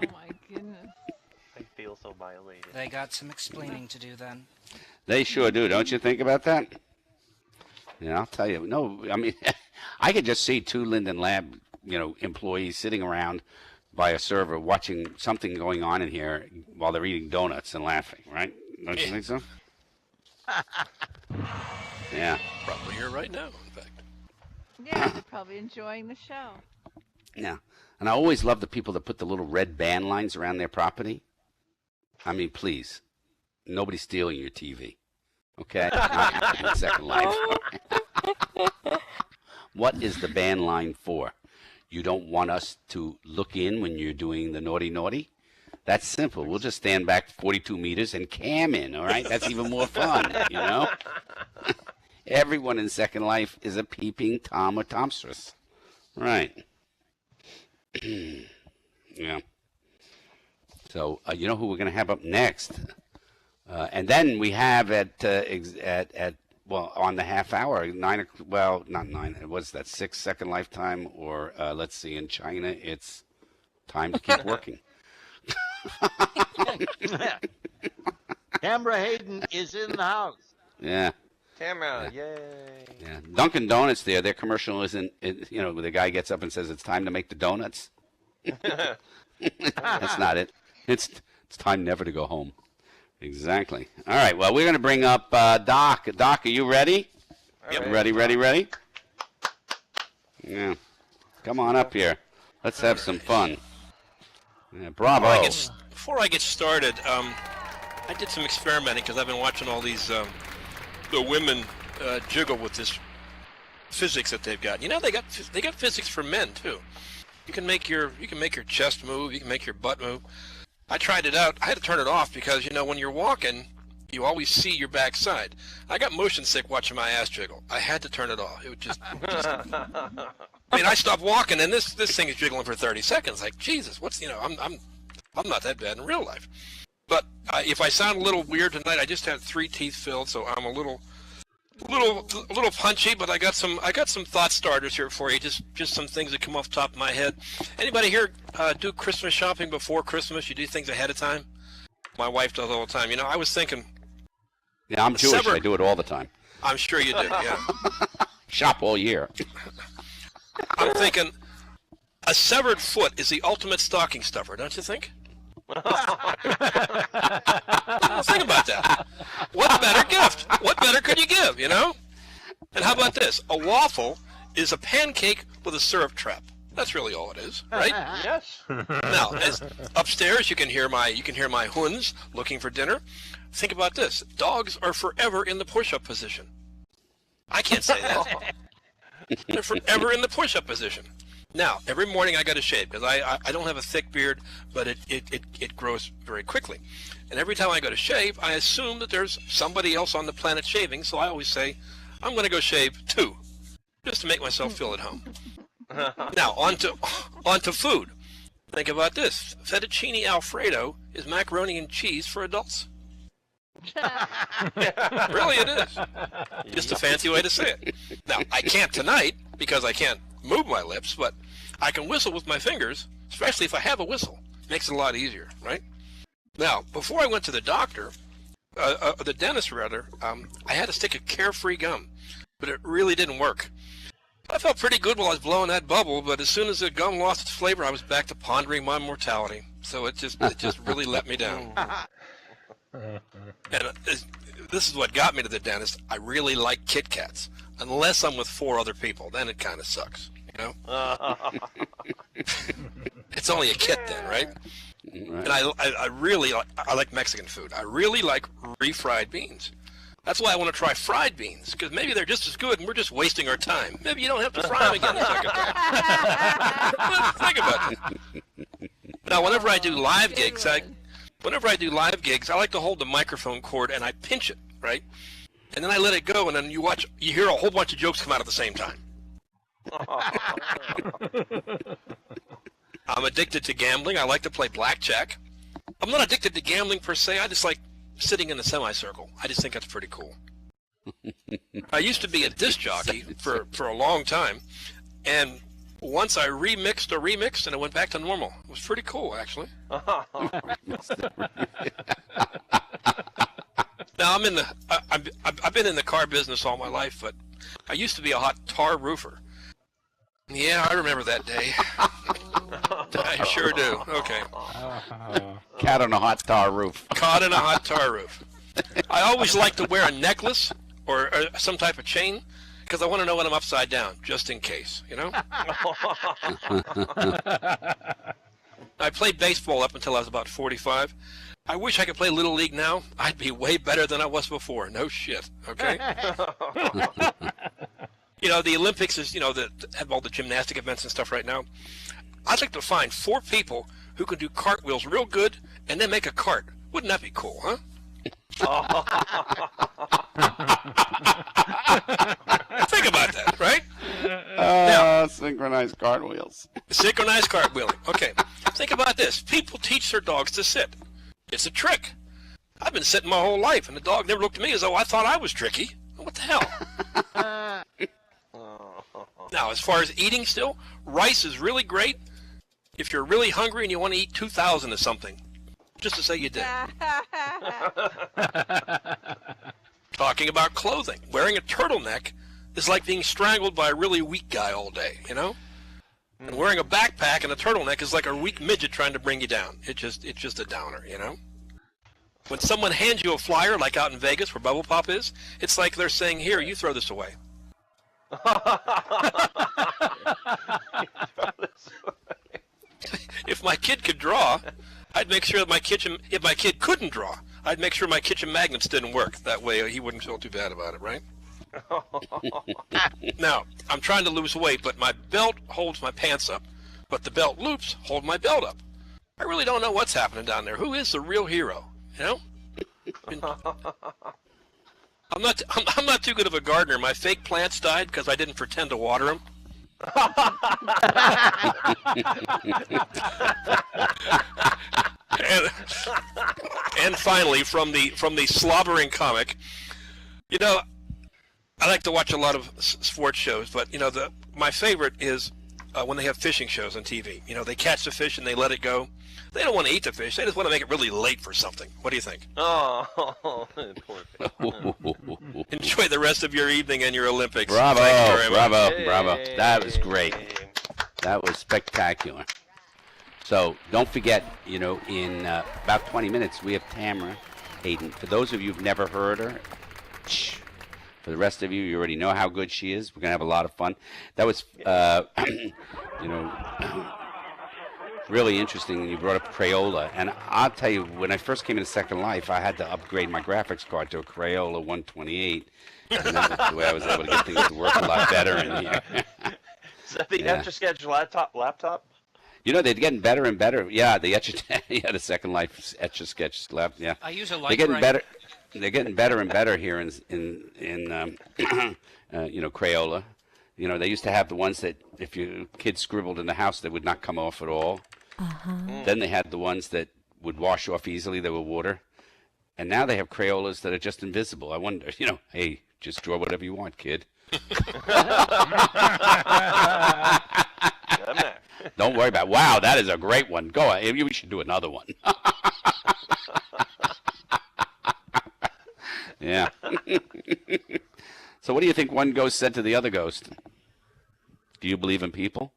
my goodness. I feel so violated. They got some explaining to do then. They sure do. Don't you think about that? Yeah, I'll tell you. No, I mean, I could just see 2 Linden Lab, employees sitting around by a server watching something going on in here while they're eating donuts and laughing, right? Don't you think so? Yeah. probably here right now, in fact. Yeah, they're probably enjoying the show. Yeah. And I always love the people that put the little red band lines around their property. I mean, please, nobody's stealing your TV. Okay? Not in Second Life. What is the band line for? You don't want us to look in when you're doing the naughty naughty? That's simple. We'll just stand back 42 meters and cam in, all right? That's even more fun, Everyone in Second Life is a peeping Tom or Tomstress. Right. Yeah. So, you know who we're going to have up next? And then we have on the half hour, 9, well, not 9, what's that, 6 Second Lifetime, or let's see, in China, it's time to keep working. Tamra Hayden is in the house. Yeah. Tamara, yay. Yeah. Dunkin' Donuts there, their commercial isn't, the guy gets up and says, it's time to make the donuts. That's not it. It's time never to go home. Exactly. All right, well, we're going to bring up Doc. Doc, are you ready? Yep. Ready? Yeah. Come on up here. Let's have some fun. Yeah, bravo. Before I get started, I did some experimenting because I've been watching all these the women jiggle with this physics that they've got. They got physics for men too. You can make your chest move. You can make your butt move. I tried it out. I had to turn it off because when you're walking, You always see your backside. I got motion sick watching my ass jiggle. I had to turn it off. It would just I mean, I stopped walking, and this thing is jiggling for 30 seconds. Like, Jesus, I'm not that bad in real life. But if I sound a little weird tonight, I just had 3 teeth filled, so I'm a little punchy. But I got some thought starters here for you. Just some things that come off the top of my head. Anybody here do Christmas shopping before Christmas? You do things ahead of time? My wife does all the time. You know, I was thinking. Yeah, I'm Jewish. I do it all the time. I'm sure you do. Yeah. Shop all year. I'm thinking a severed foot is the ultimate stocking stuffer, don't you think? Think about that. What better gift? What better could you give, you know? And how about this? A waffle is a pancake with a syrup trap. That's really all it is, right? Yes. Now, upstairs you can hear my huns looking for dinner. Think about this. Dogs are forever in the push-up position. I can't say that. They're forever in the push-up position. Now, every morning I got to shave because I don't have a thick beard, but it grows very quickly. And every time I go to shave, I assume that there's somebody else on the planet shaving, so I always say, I'm going to go shave too, just to make myself feel at home. Now, on to food. Think about this. Fettuccine Alfredo is macaroni and cheese for adults. Really, it is. Just a fancy way to say it. Now, I can't tonight because I can't move my lips, but I can whistle with my fingers, especially if I have a whistle. Makes it a lot easier, right? Now, before I went to the doctor, the dentist rather, I had a stick of Carefree gum, but it really didn't work. I felt pretty good while I was blowing that bubble, but as soon as the gum lost its flavor, I was back to pondering my mortality. So it just really let me down. And this is what got me to the dentist. I really like Kit Kats, unless I'm with 4 other people. Then it kind of sucks, you know. It's only a kit then, right? And I really like Mexican food. I really like refried beans. That's why I want to try fried beans, because maybe they're just as good, and we're just wasting our time. Maybe you don't have to fry them again the second time. Think about it. Now, whenever I do live gigs, I like to hold the microphone cord and I pinch it, right? And then I let it go, and then you hear a whole bunch of jokes come out at the same time. I'm addicted to gambling. I like to play blackjack. I'm not addicted to gambling per se. I just like sitting in the semicircle. I just think that's pretty cool. I used to be a disc jockey for a long time, and once I remixed a remix and it went back to normal. It was pretty cool, actually. Now I've been in the car business all my life, but I used to be a hot tar roofer. Yeah, I remember that day. I sure do. Okay. Cat on a hot tar roof. Caught in a hot tar roof. I always like to wear a necklace or some type of chain because I want to know when I'm upside down, just in case, you know? I played baseball up until I was about 45. I wish I could play Little League now. I'd be way better than I was before. No shit, okay? You know, the Olympics is, you know, that have all the gymnastic events and stuff right now. I'd like to find 4 people who can do cartwheels real good and then make a cart. Wouldn't that be cool, huh? Think about that, right? Now, synchronized cartwheels. Synchronized cartwheeling. Okay. Think about this. People teach their dogs to sit. It's a trick. I've been sitting my whole life, and the dog never looked at me as though I thought I was tricky. What the hell? Now, as far as eating still, rice is really great if you're really hungry and you want to eat 2,000 of something. Just to say you did. Talking about clothing. Wearing a turtleneck is like being strangled by a really weak guy all day, you know? And wearing a backpack and a turtleneck is like a weak midget trying to bring you down. It's just a downer, you know? When someone hands you a flyer, like out in Vegas where Bubblepop is, it's like they're saying, here, you throw this away. If my kid could draw, I'd make sure that if my kid couldn't draw, I'd make sure my kitchen magnets didn't work. That way he wouldn't feel too bad about it, right? Now, I'm trying to lose weight, but my belt holds my pants up, but the belt loops hold my belt up. I really don't know what's happening down there. Who is the real hero, you know? I'm not too good of a gardener. My fake plants died because I didn't pretend to water them. and finally, from the slobbering comic, you know, I like to watch a lot of sports shows, but you know, my favorite is when they have fishing shows on TV. You know, they catch the fish and they let it go. They don't want to eat the fish. They just want to make it really late for something. What do you think? Oh, poor fish. Enjoy the rest of your evening and your Olympics. Bravo, Thank you very much. bravo, bravo. That was great. That was spectacular. So don't forget, you know, in about 20 minutes, we have Tamara Hayden. For those of you who've never heard her, for the rest of you, you already know how good she is. We're going to have a lot of fun. That was, you know, really interesting when you brought up Crayola. And I'll tell you, when I first came into Second Life, I had to upgrade my graphics card to a Crayola 128. And that was the way I was able to get things to work a lot better in here. Is that the Etch-a-Sketch laptop? You know, they're getting better and better. Yeah, the the Second Life Etch-a-Sketch lab. Yeah, I use a light. they're getting better. They're getting better and better here in you know, Crayola. You know, they used to have the ones that if your kids scribbled in the house, they would not come off at all. Then they had the ones that would wash off easily. They were water. And now they have Crayolas that are just invisible. I wonder, you know, hey, just draw whatever you want, kid. Don't worry about it. Wow, that is a great one. Go on. We should do another one. Yeah. So what do you think one ghost said to the other ghost? Do you believe in people?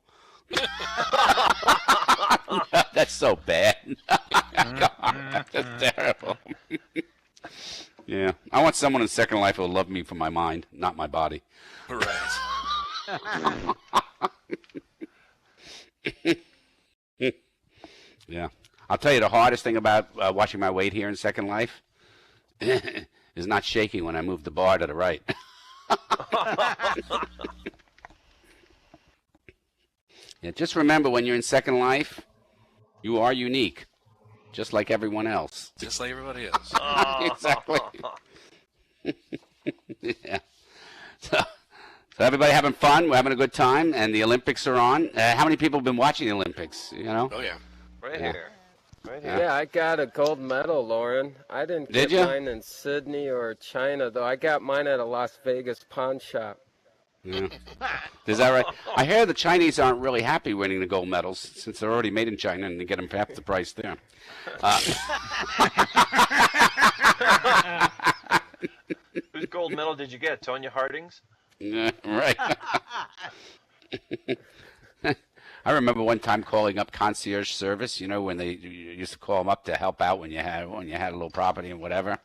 That's so bad. God, that's terrible. Yeah. I want someone in Second Life who will love me for my mind, not my body. Right. Yeah. I'll tell you the hardest thing about watching my weight here in Second Life is not shaking when I move the bar to the right. Yeah, just remember, when you're in Second Life, you are unique, just like everyone else. Just like everybody else. Exactly. Yeah. So everybody having fun. We're having a good time, and the Olympics are on. How many people have been watching the Olympics? You know? Oh yeah. Right Yeah. here. Right here. Yeah, I got a gold medal, Lauren. I didn't Did get ya? mine in Sydney or China, though. I got mine at a Las Vegas pawn shop. Yeah. Is that right? I hear the Chinese aren't really happy winning the gold medals since they're already made in China and they get them for half the price there. Whose gold medal did you get? Tonya Harding's? Right. I remember one time calling up concierge service. You know, when you used to call them up to help out when you had a little property and whatever.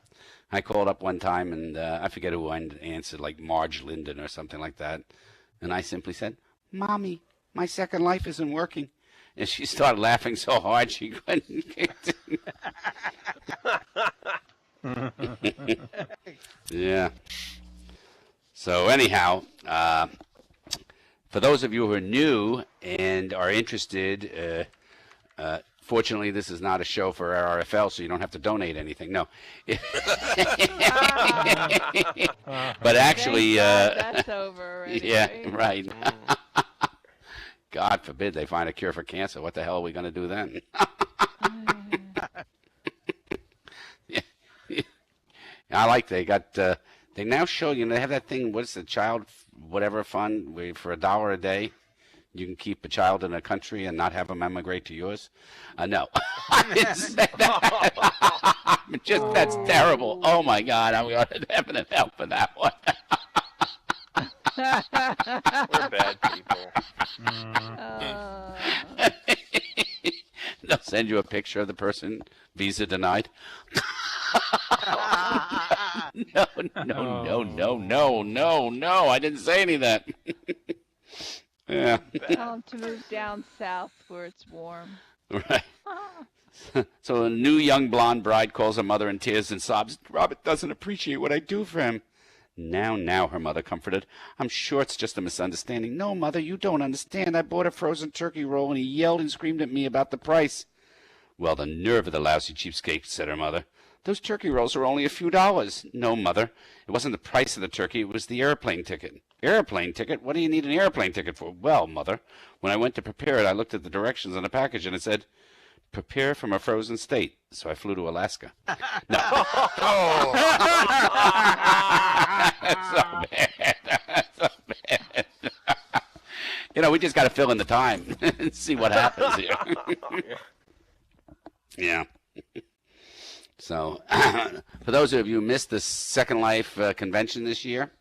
I called up one time and I forget who answered, like Marge Linden or something like that. And I simply said, "Mommy, my Second Life isn't working." And she started laughing so hard she couldn't. Yeah. So anyhow, for those of you who are new and are interested, fortunately, this is not a show for RFL, so you don't have to donate anything. No. But actually, that's over already. yeah, right. God forbid they find a cure for cancer. What the hell are we going to do then? I like they now show you, they have that thing, what's the child whatever fund, where for $1 a day you can keep a child in a country and not have them emigrate to yours. No. I didn't say that. Just, that's terrible. Oh my God, I'm going to heaven and hell for that one. We're bad people. They'll send you a picture of the person, visa denied. No, I didn't say any of that. Yeah. Tell him to move down south where it's warm. Right. So a new young blonde bride calls her mother in tears and sobs, "Robert doesn't appreciate what I do for him." Now, her mother comforted. "I'm sure it's just a misunderstanding." "No, Mother, you don't understand. I bought a frozen turkey roll and he yelled and screamed at me about the price." "Well, the nerve of the lousy cheapskate," said her mother. those turkey rolls are only a few dollars. No, Mother. It wasn't the price of the turkey. It was the airplane ticket. Airplane ticket? What do you need an airplane ticket for? Well, Mother, when I went to prepare it, I looked at the directions on the package and it said, prepare from a frozen state. So I flew to Alaska. No. Oh, That's so bad. That's so bad. You know, we just got to fill in the time and see what happens here. Yeah. So, for those of you who missed the Second Life convention this year,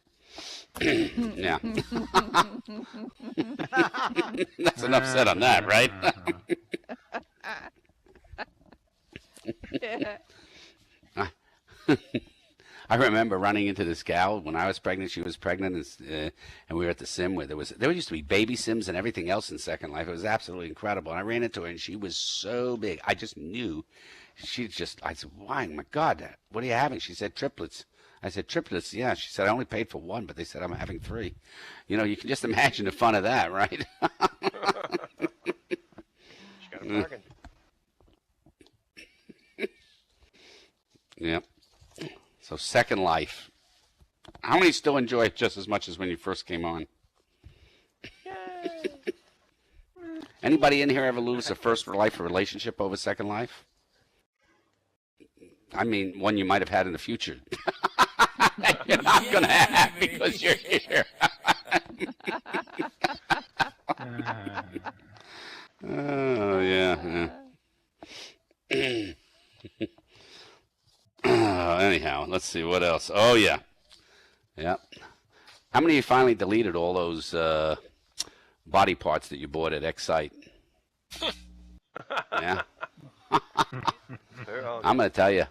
yeah. That's enough said on that, right? I remember running into this gal when I was pregnant. She was pregnant, and we were at the sim where there used to be baby sims and everything else in Second Life. It was absolutely incredible. And I ran into her, and she was so big. I just knew. I said, why? My God, what are you having? She said, triplets. I said, triplets? Yeah. She said, I only paid for one, but they said I'm having three. You know, you can just imagine the fun of that, right? She got a bargain. Yep. So Second Life. How many still enjoy it just as much as when you first came on? Yay. Anybody in here ever lose a first life relationship over Second Life? I mean, one you might have had in the future. You're not going to have because you're here. Oh, yeah. Anyhow, let's see what else. Oh, yeah. Yeah. How many of you finally deleted all those body parts that you bought at Excite? Yeah. I'm going to tell you.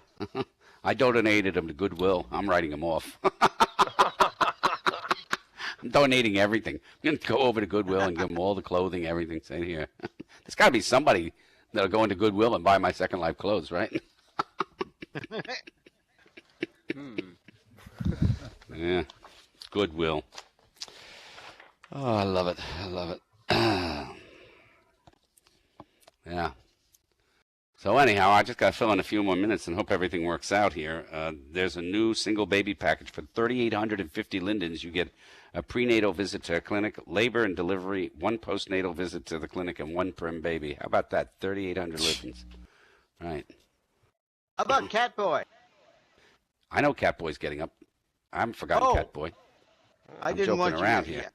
I donated them to Goodwill. I'm writing them off. I'm donating everything. I'm going to go over to Goodwill and give them all the clothing, everything. Say here. There's got to be somebody that'll go into Goodwill and buy my Second Life clothes, right? Yeah. Goodwill. Oh, I love it. I love it. Yeah. So anyhow, I just got to fill in a few more minutes and hope everything works out here. There's a new single baby package for 3,850 lindens. You get a prenatal visit to a clinic, labor and delivery, one postnatal visit to the clinic, and one prim baby. How about that? 3,800 lindens. Right. How about CatBoy? I know CatBoy's getting up. I haven't forgotten CatBoy. I I'm didn't joking want you around to, here. yeah.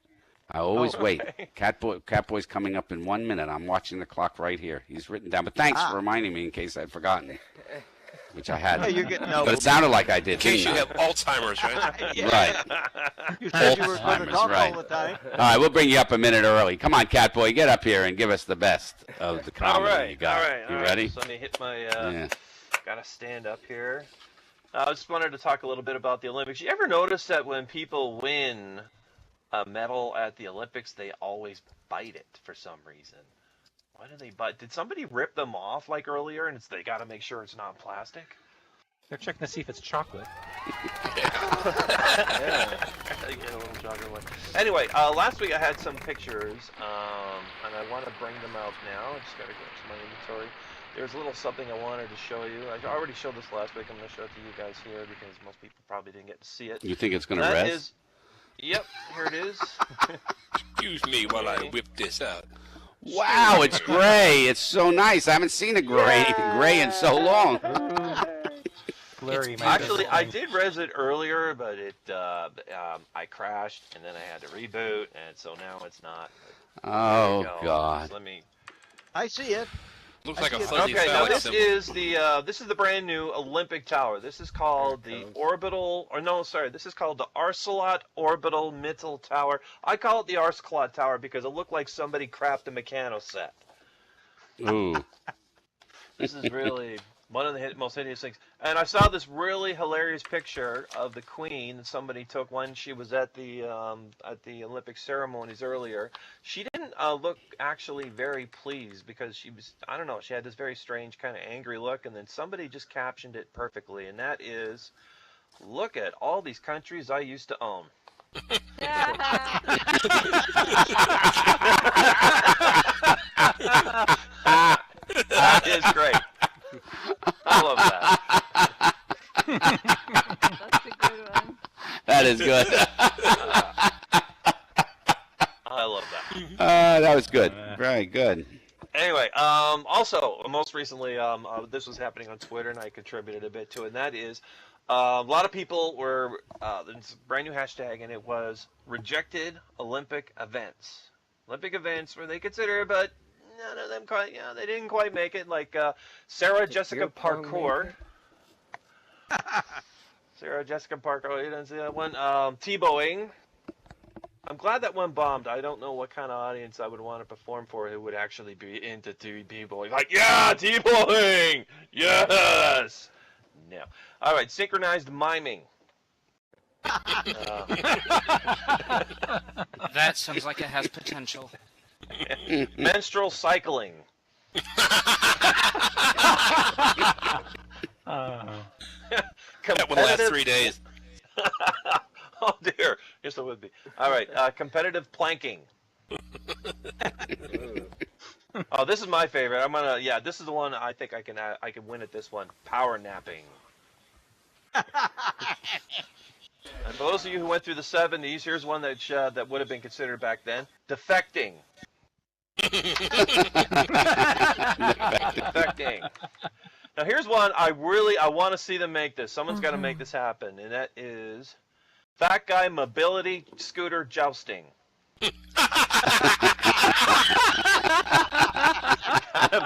I always wait. CatBoy's coming up in 1 minute. I'm watching the clock right here. He's written down. But thanks for reminding me in case I'd forgotten, which I hadn't. Yeah, you're getting old. But it sounded like I did. in case you didn't have Alzheimer's, right? Right. You said you were going to Alzheimer's, talk right. all the time. All right, we'll bring you up a minute early. Come on, CatBoy, get up here and give us the best of the comedy All right, you got. all right. You ready? So let me hit my. Yeah. Gotta stand up here. I just wanted to talk a little bit about the Olympics. You ever notice that when people win a medal at the Olympics, they always bite it for some reason? Why do they bite? Did somebody rip them off like earlier, and they got to make sure it's not plastic? They're checking to see if it's chocolate. Yeah, I get a little chocolate one. Anyway, last week I had some pictures, and I want to bring them out now. I just got to go to my inventory. There's a little something I wanted to show you. I already showed this last week. I'm going to show it to you guys here because most people probably didn't get to see it. You think it's going to That rest? is, yep, here it is. Excuse me while I whip this out. Wow, it's gray. It's so nice. I haven't seen a gray in so long. Blurry, man. Actually, I did res it earlier, but I crashed, and then I had to reboot, and so now it's not. Oh, There you go. God. So let me. I see it. Looks like a see it. fuzzy Okay, now phallic this symbol. is the brand new Olympic Tower. This is called the this is called the Arcelot Orbital Mittal Tower. I call it the Arcelot Tower because it looked like somebody crapped a Meccano set. Ooh. This is really one of the most hideous things. And I saw this really hilarious picture of the Queen that somebody took when she was at the Olympic ceremonies earlier. She didn't look actually very pleased because she was, I don't know, she had this very strange kind of angry look, and then somebody just captioned it perfectly, and that is, look at all these countries I used to own. That is great. I love that. is good. I love that. That was good. Very good. Anyway, also, most recently, this was happening on Twitter, and I contributed a bit to it, and that is, a lot of people were, it's a brand new hashtag, and it was rejected Olympic events. Olympic events where they consider, but none of them quite, they didn't quite make it, like Sarah Jessica Parkour. Sarah Jessica Parkour, you didn't see that one? T-bowing. I'm glad that one bombed. I don't know what kind of audience I would want to perform for who would actually be into T-bowing. Like, yeah, T-bowing! Yes! No. All right, synchronized miming. That sounds like it has potential. Menstrual cycling. That one lasts 3 days. Oh dear, you're still with me. All right, competitive planking. Oh, this is my favorite. I'm gonna, this is the one I think I can win at this one. Power napping. And for those of you who went through the 70s, here's one that that would have been considered back then. Defecting. Defecting. Now here's one I want to see them make this. Someone's got to make this happen, and that is fat guy mobility scooter jousting. Gotta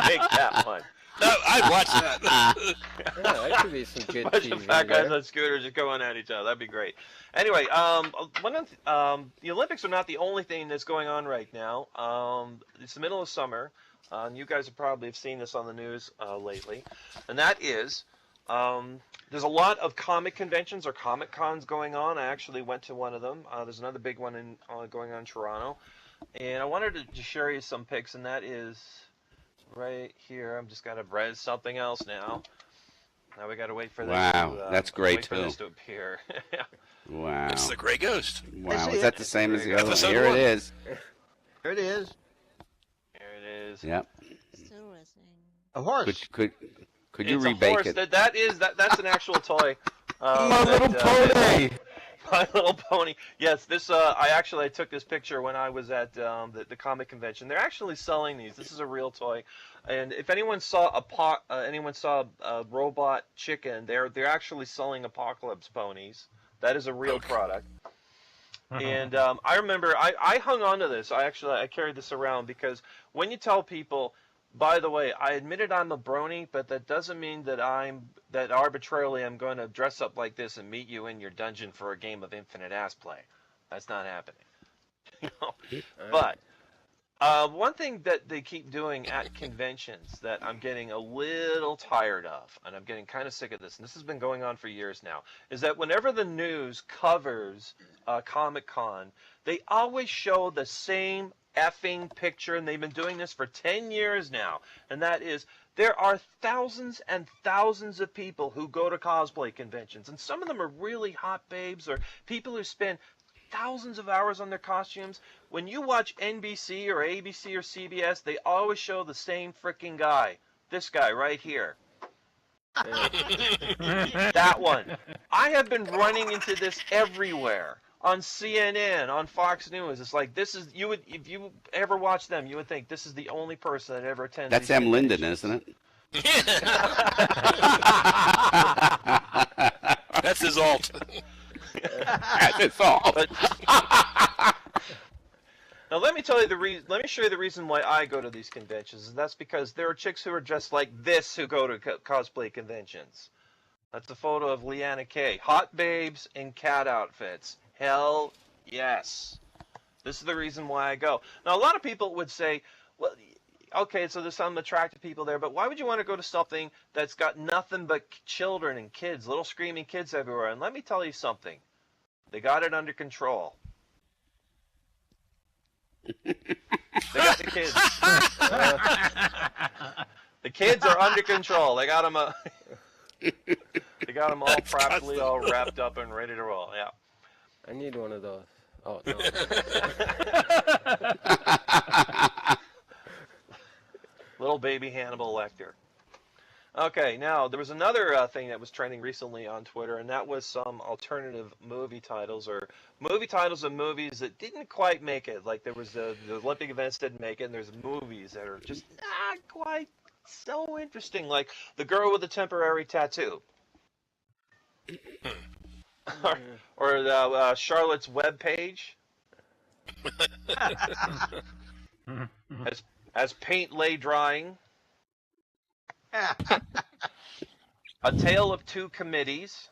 make that one. No, I'd watch that. Yeah, that could be some good Bunch TV of fat guys there. on scooters just going at each other. That'd be great. Anyway, the Olympics are not the only thing that's going on right now. It's the middle of summer. You guys have probably seen this on the news lately, and that is there's a lot of comic conventions or comic cons going on. I actually went to one of them. There's another big one going on in Toronto, and I wanted to share you some pics, and that is right here. I'm just gotta res something else now. Now we gotta wait for this. Wow, that's great wait for this to appear. Wow. It's the Gray Ghost. Wow. Is that the same as the other one? Episode Here one. it is. Here it is. Here it is. Yep. Still listening. A horse. Could you It's a rebake horse. it? That's an actual toy. My Little Pony! My Little Pony. Yes, this I took this picture when I was at the comic convention. They're actually selling these. This is a real toy, and if anyone saw a robot chicken, they're actually selling Apocalypse ponies. That is a real product. And I remember I hung on to this. I carried this around because when you tell people, by the way, I admitted I'm a brony, but that doesn't mean that arbitrarily I'm going to dress up like this and meet you in your dungeon for a game of infinite ass play. That's not happening. But one thing that they keep doing at conventions that I'm getting a little tired of, and I'm getting kind of sick of this, and this has been going on for years now, is that whenever the news covers Comic-Con, they always show the same effing picture, and they've been doing this for 10 years now, and that is there are thousands and thousands of people who go to cosplay conventions, and some of them are really hot babes or people who spend thousands of hours on their costumes. When you watch NBC or ABC or CBS, they always show the same freaking guy. This guy right here. That one. I have been running into this everywhere. On CNN, on Fox News, it's like this is if you ever watch them, you would think this is the only person that ever attends. That's M. Linden, isn't it? That's his alt. That's his alt. Now let me tell you the reason. Let me show you the reason why I go to these conventions, and that's because there are chicks who are just like this who go to cosplay conventions. That's a photo of Leanna Kay. Hot babes in cat outfits. Hell yes. This is the reason why I go. Now, a lot of people would say, well, okay, so there's some attractive people there, but why would you want to go to something that's got nothing but children and kids, little screaming kids everywhere? And let me tell you something. They got it under control. They got the kids. The kids are under control. They got them, they got them all properly all wrapped up and ready to roll. Yeah. I need one of those. Oh, no. Little baby Hannibal Lecter. Okay, now there was another thing that was trending recently on Twitter, and that was some alternative movie titles or movie titles of movies that didn't quite make it. Like there was the Olympic events didn't make it, and there's movies that are just not quite so interesting, like The Girl with the Temporary Tattoo, or Charlotte's Web Page, as paint lay drying. A Tale of Two Committees.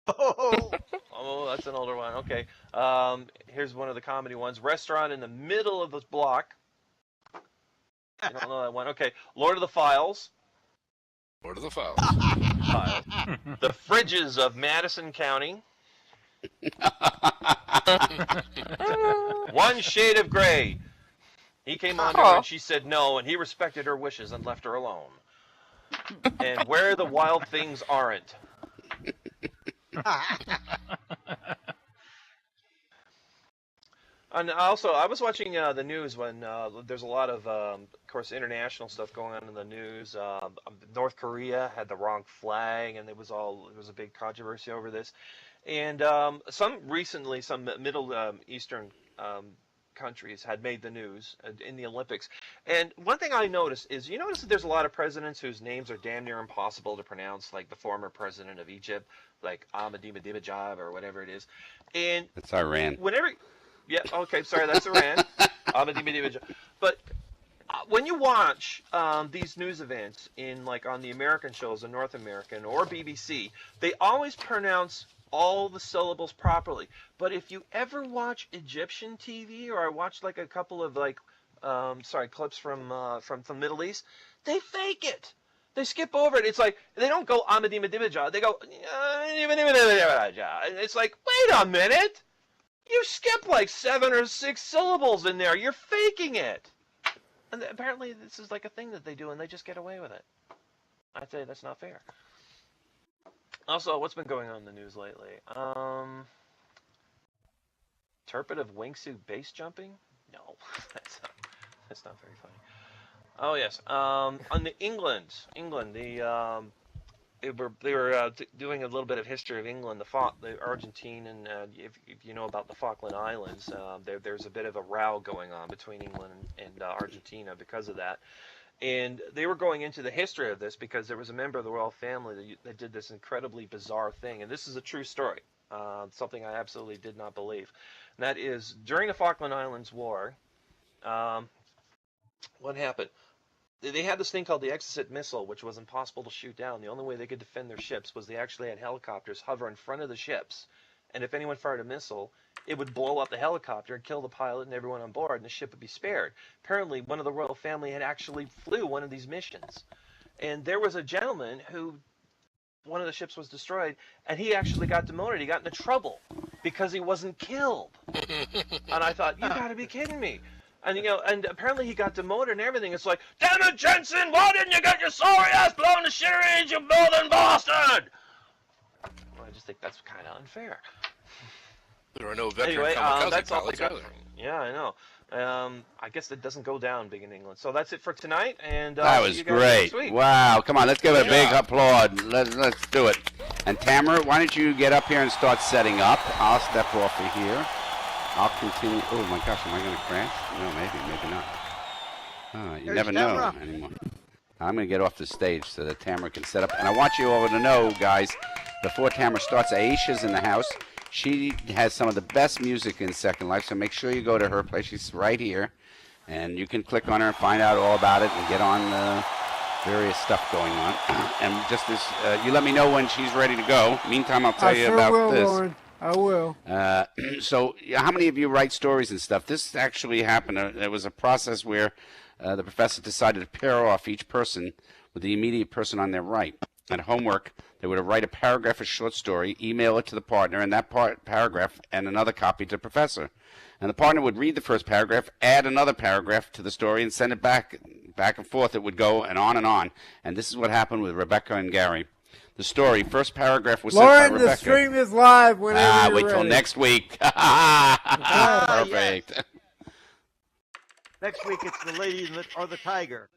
Oh, that's an older one. Okay. Here's one of the comedy ones. Restaurant in the Middle of the Block. You don't know that one. Okay. Lord of the Files. Lord of the Files. The Fridges of Madison County. One Shade of Grey. He came on to her and she said no, and he respected her wishes and left her alone. And Where the Wild Things Aren't. And also, I was watching the news when there's a lot of course, international stuff going on in the news. North Korea had the wrong flag, and there was a big controversy over this. And some Middle Eastern countries had made the news in the Olympics. And one thing I noticed is, you notice that there's a lot of presidents whose names are damn near impossible to pronounce, like the former president of Egypt, like Ahmadinejad or whatever it is. And That's Iran. Yeah, okay, sorry, that's Iran. Ahmadinejad. But when you watch these news events on the American shows, the North American or BBC, they always pronounce all the syllables properly. But if you ever watch Egyptian TV, or I watched like a couple of clips from the Middle East, they fake it. They skip over it. It's like they don't go Ahmadinejad. They go. And it's like, wait a minute. You skip like 7 or 6 syllables in there. You're faking it. And apparently this is like a thing that they do, and they just get away with it. I'd say that's not fair. Also, what's been going on in the news lately? Interpretive wingsuit base jumping? No, that's not very funny. Oh yes, on the England, they were doing a little bit of history of England, the Argentine, and if you know about the Falkland Islands, there's a bit of a row going on between England and Argentina because of that. And they were going into the history of this because there was a member of the royal family that did this incredibly bizarre thing. And this is a true story, something I absolutely did not believe. And that is, during the Falkland Islands War, what happened? They had this thing called the Exocet missile, which was impossible to shoot down. The only way they could defend their ships was they actually had helicopters hover in front of the ships. And if anyone fired a missile, it would blow up the helicopter and kill the pilot and everyone on board, and the ship would be spared. Apparently, one of the royal family had actually flew one of these missions. And there was a gentleman who, one of the ships was destroyed, and he actually got demoted. He got into trouble because he wasn't killed. And I thought, you gotta be kidding me. And, and apparently he got demoted and everything. It's like, damn it, Jensen, why didn't you get your sorry ass blown to shitteries, you northern bastard? Well, I just think that's kind of unfair. There are no veteran kamikaze pilots, are there? Yeah, I know. I guess it doesn't go down big in England. So that's it for tonight. And that was great. Wow. Come on, let's give it a big applaud. Let's do it. And Tamara, why don't you get up here and start setting up? I'll step off of here. I'll continue. Oh, my gosh, am I going to crash? No, maybe not. Oh, you never know anymore. I'm going to get off the stage so that Tamara can set up. And I want you all to know, guys, before Tamara starts, Aisha's in the house. She has some of the best music in Second Life, so make sure you go to her place. She's right here. And you can click on her and find out all about it and get on the various stuff going on. And just as you let me know when she's ready to go. Meantime, I'll tell you about this. Lauren. I will. So how many of you write stories and stuff? This actually happened. It was a process where the professor decided to pair off each person with the immediate person on their right. At homework, they would write a paragraph, a short story, email it to the partner, and that paragraph and another copy to the professor. And the partner would read the first paragraph, add another paragraph to the story, and send it back and forth. It would go and on. And this is what happened with Rebecca and Gary. The story, first paragraph was sent by Rebecca. Lauren, the stream is live whenever you're wait till ready. next week. Perfect. Yes. Next week it's the lady or the tiger.